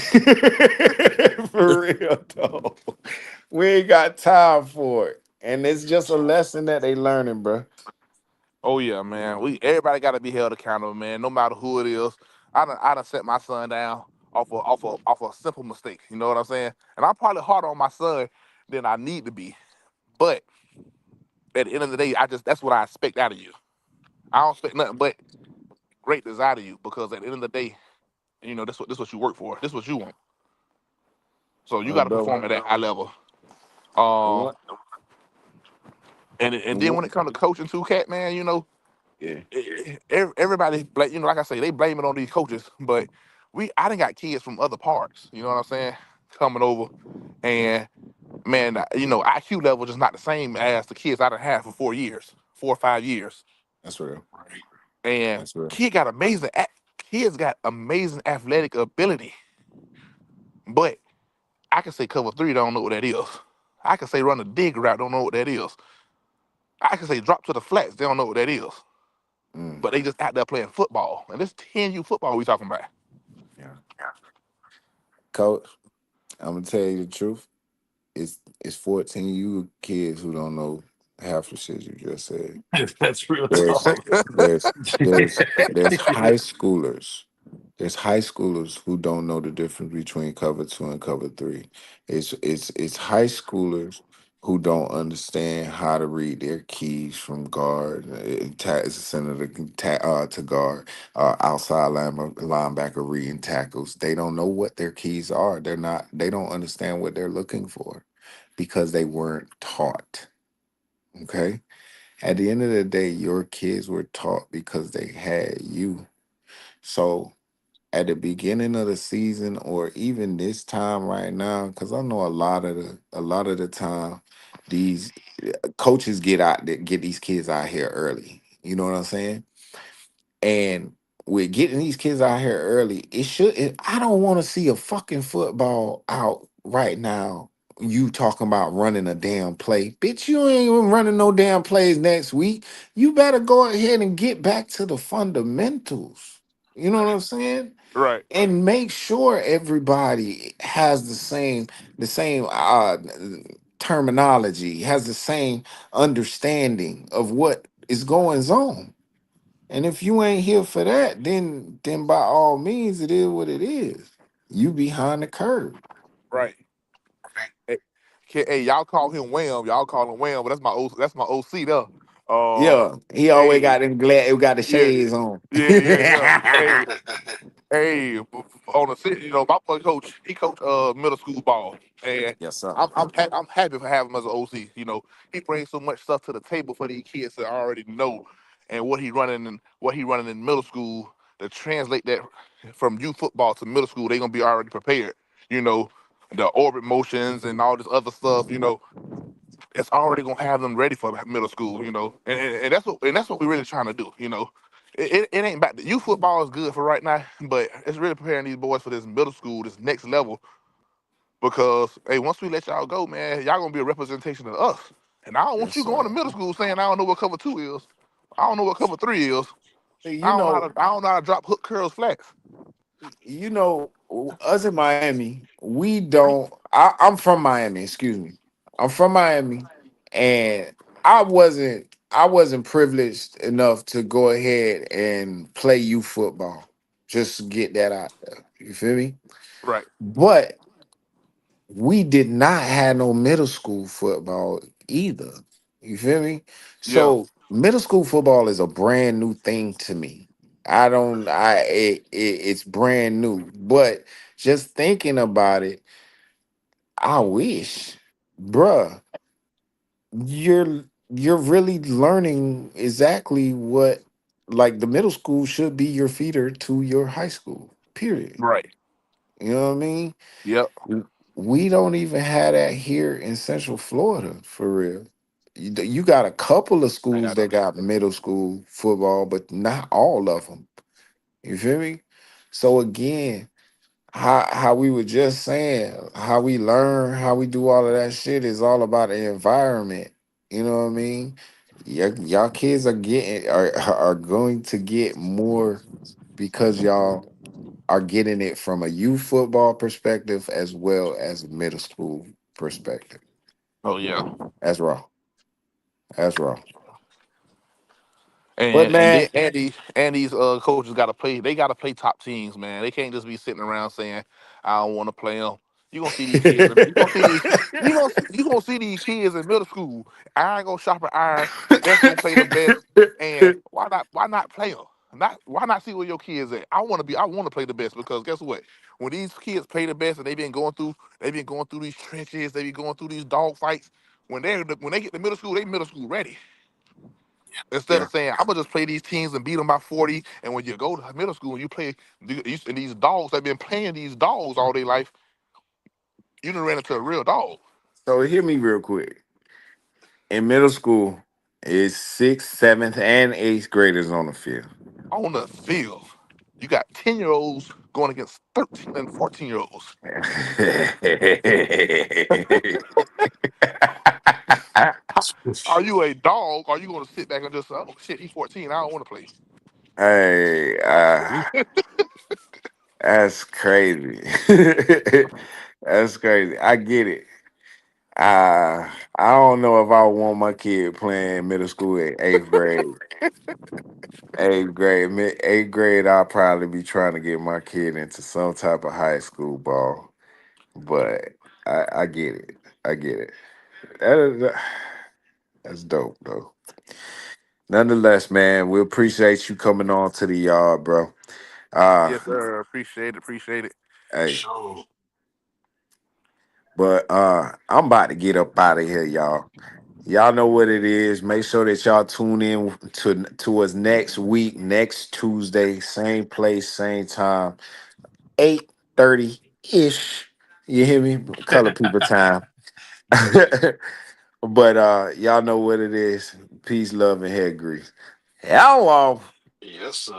For real though, we ain't got time for it. And it's just a lesson that they learning, bro. Oh yeah, man. We everybody got to be held accountable, man. No matter who it is. I done set my son down off a simple mistake. You know what I'm saying? And I'm probably harder on my son than I need to be. But at the end of the day, I just that's what I expect out of you. I don't expect nothing but greatness out of you because at the end of the day, this what you work for. This what you want. So you got to Bro. perform at that high level. Um, What? and then when it comes to coaching too, cat man, Yeah, everybody, like I say, they blame it on these coaches, but I done got kids from other parts. You know what I'm saying? Coming over, and man, IQ level just not the same as the kids I done had for 4 years, 4 or 5 years, that's real. and That's real. kids got amazing athletic ability, but I can say cover three, don't know what that is. I can say run a dig route, don't know what that is. I can say drop to the flats, they don't know what that is. Mm, But they just out there playing football, and this 10U football we talking about. yeah. Coach, I'm gonna tell you the truth. It's 14 you kids who don't know half the shit you just said. That's real There's talk. there's there's high schoolers. There's high schoolers who don't know the difference between cover two and cover three. It's high schoolers who don't understand how to read their keys from guard, center to guard, outside linebacker reading tackles. They don't know what their keys are. They don't understand what they're looking for because they weren't taught. Okay. At the end of the day, your kids were taught because they had you. So at the beginning of the season or even this time right now, because I know a lot of the time these coaches get these kids out here early. You know what I'm saying? And with getting these kids out here early, I don't want to see a fucking football out right now. You talking about running a damn play. Bitch, you ain't even running no damn plays next week. You better go ahead and get back to the fundamentals. You know what I'm saying? Right. And make sure everybody has the same terminology, has the same understanding of what is going on. And if you ain't here for that, then by all means, it is what it is. You behind the curve. Right. Hey, hey, y'all call him Wham. Y'all call him Wham, but that's my OC though. Yeah, he always Hey, got them glad got the yeah, shades on. yeah. Hey, hey, on the city, my boy coach, he coached middle school ball, and Yes, sir. I'm happy for having him as an OC. He brings so much stuff to the table for these kids to already know, and what he running in middle school to translate that from youth football to middle school. They're gonna be already prepared. You know, the orbit motions and all this other stuff. It's already gonna have them ready for middle school. And that's what we're really trying to do. It ain't about the youth football is good for right now, but it's really preparing these boys for this middle school, this next level. Because hey, once we let y'all go, man, y'all gonna be a representation of us. And I don't want Yes, you going to sir. middle school saying I don't know what cover two is, I don't know what cover three is, You know, I don't know how to drop hook curls flats. us in Miami, we don't. I'm from Miami. Excuse me. I'm from Miami, and I wasn't privileged enough to go ahead and play youth football. Just to get that out there. You feel me? Right. But we did not have no middle school football either. You feel me? Yeah. So middle school football is a brand new thing to me. I don't I it's brand new. But just thinking about it, I wish, bruh, you're really learning exactly what, like, the middle school should be your feeder to your high school. Period. Right. You know what I mean? Yep. We don't even have that here in Central Florida, for real. You got a couple of schools that got middle school football, but not all of them. You feel me? So again, how we were just saying, how we learn, how we do all of that shit is all about the environment. You know what I mean? Y'all kids are going to get more because y'all are getting it from a youth football perspective as well as a middle school perspective. Oh yeah. That's raw. That's raw. But And man, then these coaches got to play. They got to play top teams, man. They can't just be sitting around saying, "I don't want to play them." You gonna see these kids. You gonna see these kids in middle school. Iron gonna sharpen iron. The best gonna play the best. And why not play them? Why not see where your kids at? I want to play the best because guess what? When these kids play the best and they've been going through these trenches, they be going through these dog fights. When they get to middle school, they middle school ready. Instead yeah. of saying, I'm gonna just play these teams and beat them by 40, and when you go to middle school and you play and these dogs that been playing these dogs all their life, you done ran into a real dog So hear me real quick. In middle school, it's sixth, seventh, and eighth graders on the field. on the field. You got 10-year-olds going against 13 and 14-year-olds. Are you a dog? Or are you gonna sit back and just say, oh shit, he's 14, I don't want to play? Hey, that's crazy. That's crazy. I get it. I don't know if I want my kid playing middle school at eighth grade. Eighth grade, I'll probably be trying to get my kid into some type of high school ball. But I get it. I get it. That is, that's dope, though. Nonetheless, man, we appreciate you coming on to the yard, bro. Uh, Yes, sir. Appreciate it. Appreciate it. hey, So but I'm about to get up out of here, y'all. Y'all know what it is. Make sure that y'all tune in to us next week, next Tuesday, same place, same time, 8:30 ish. You hear me? Color people time. But y'all know what it is. Peace, love, and head grease. Hello. Yes,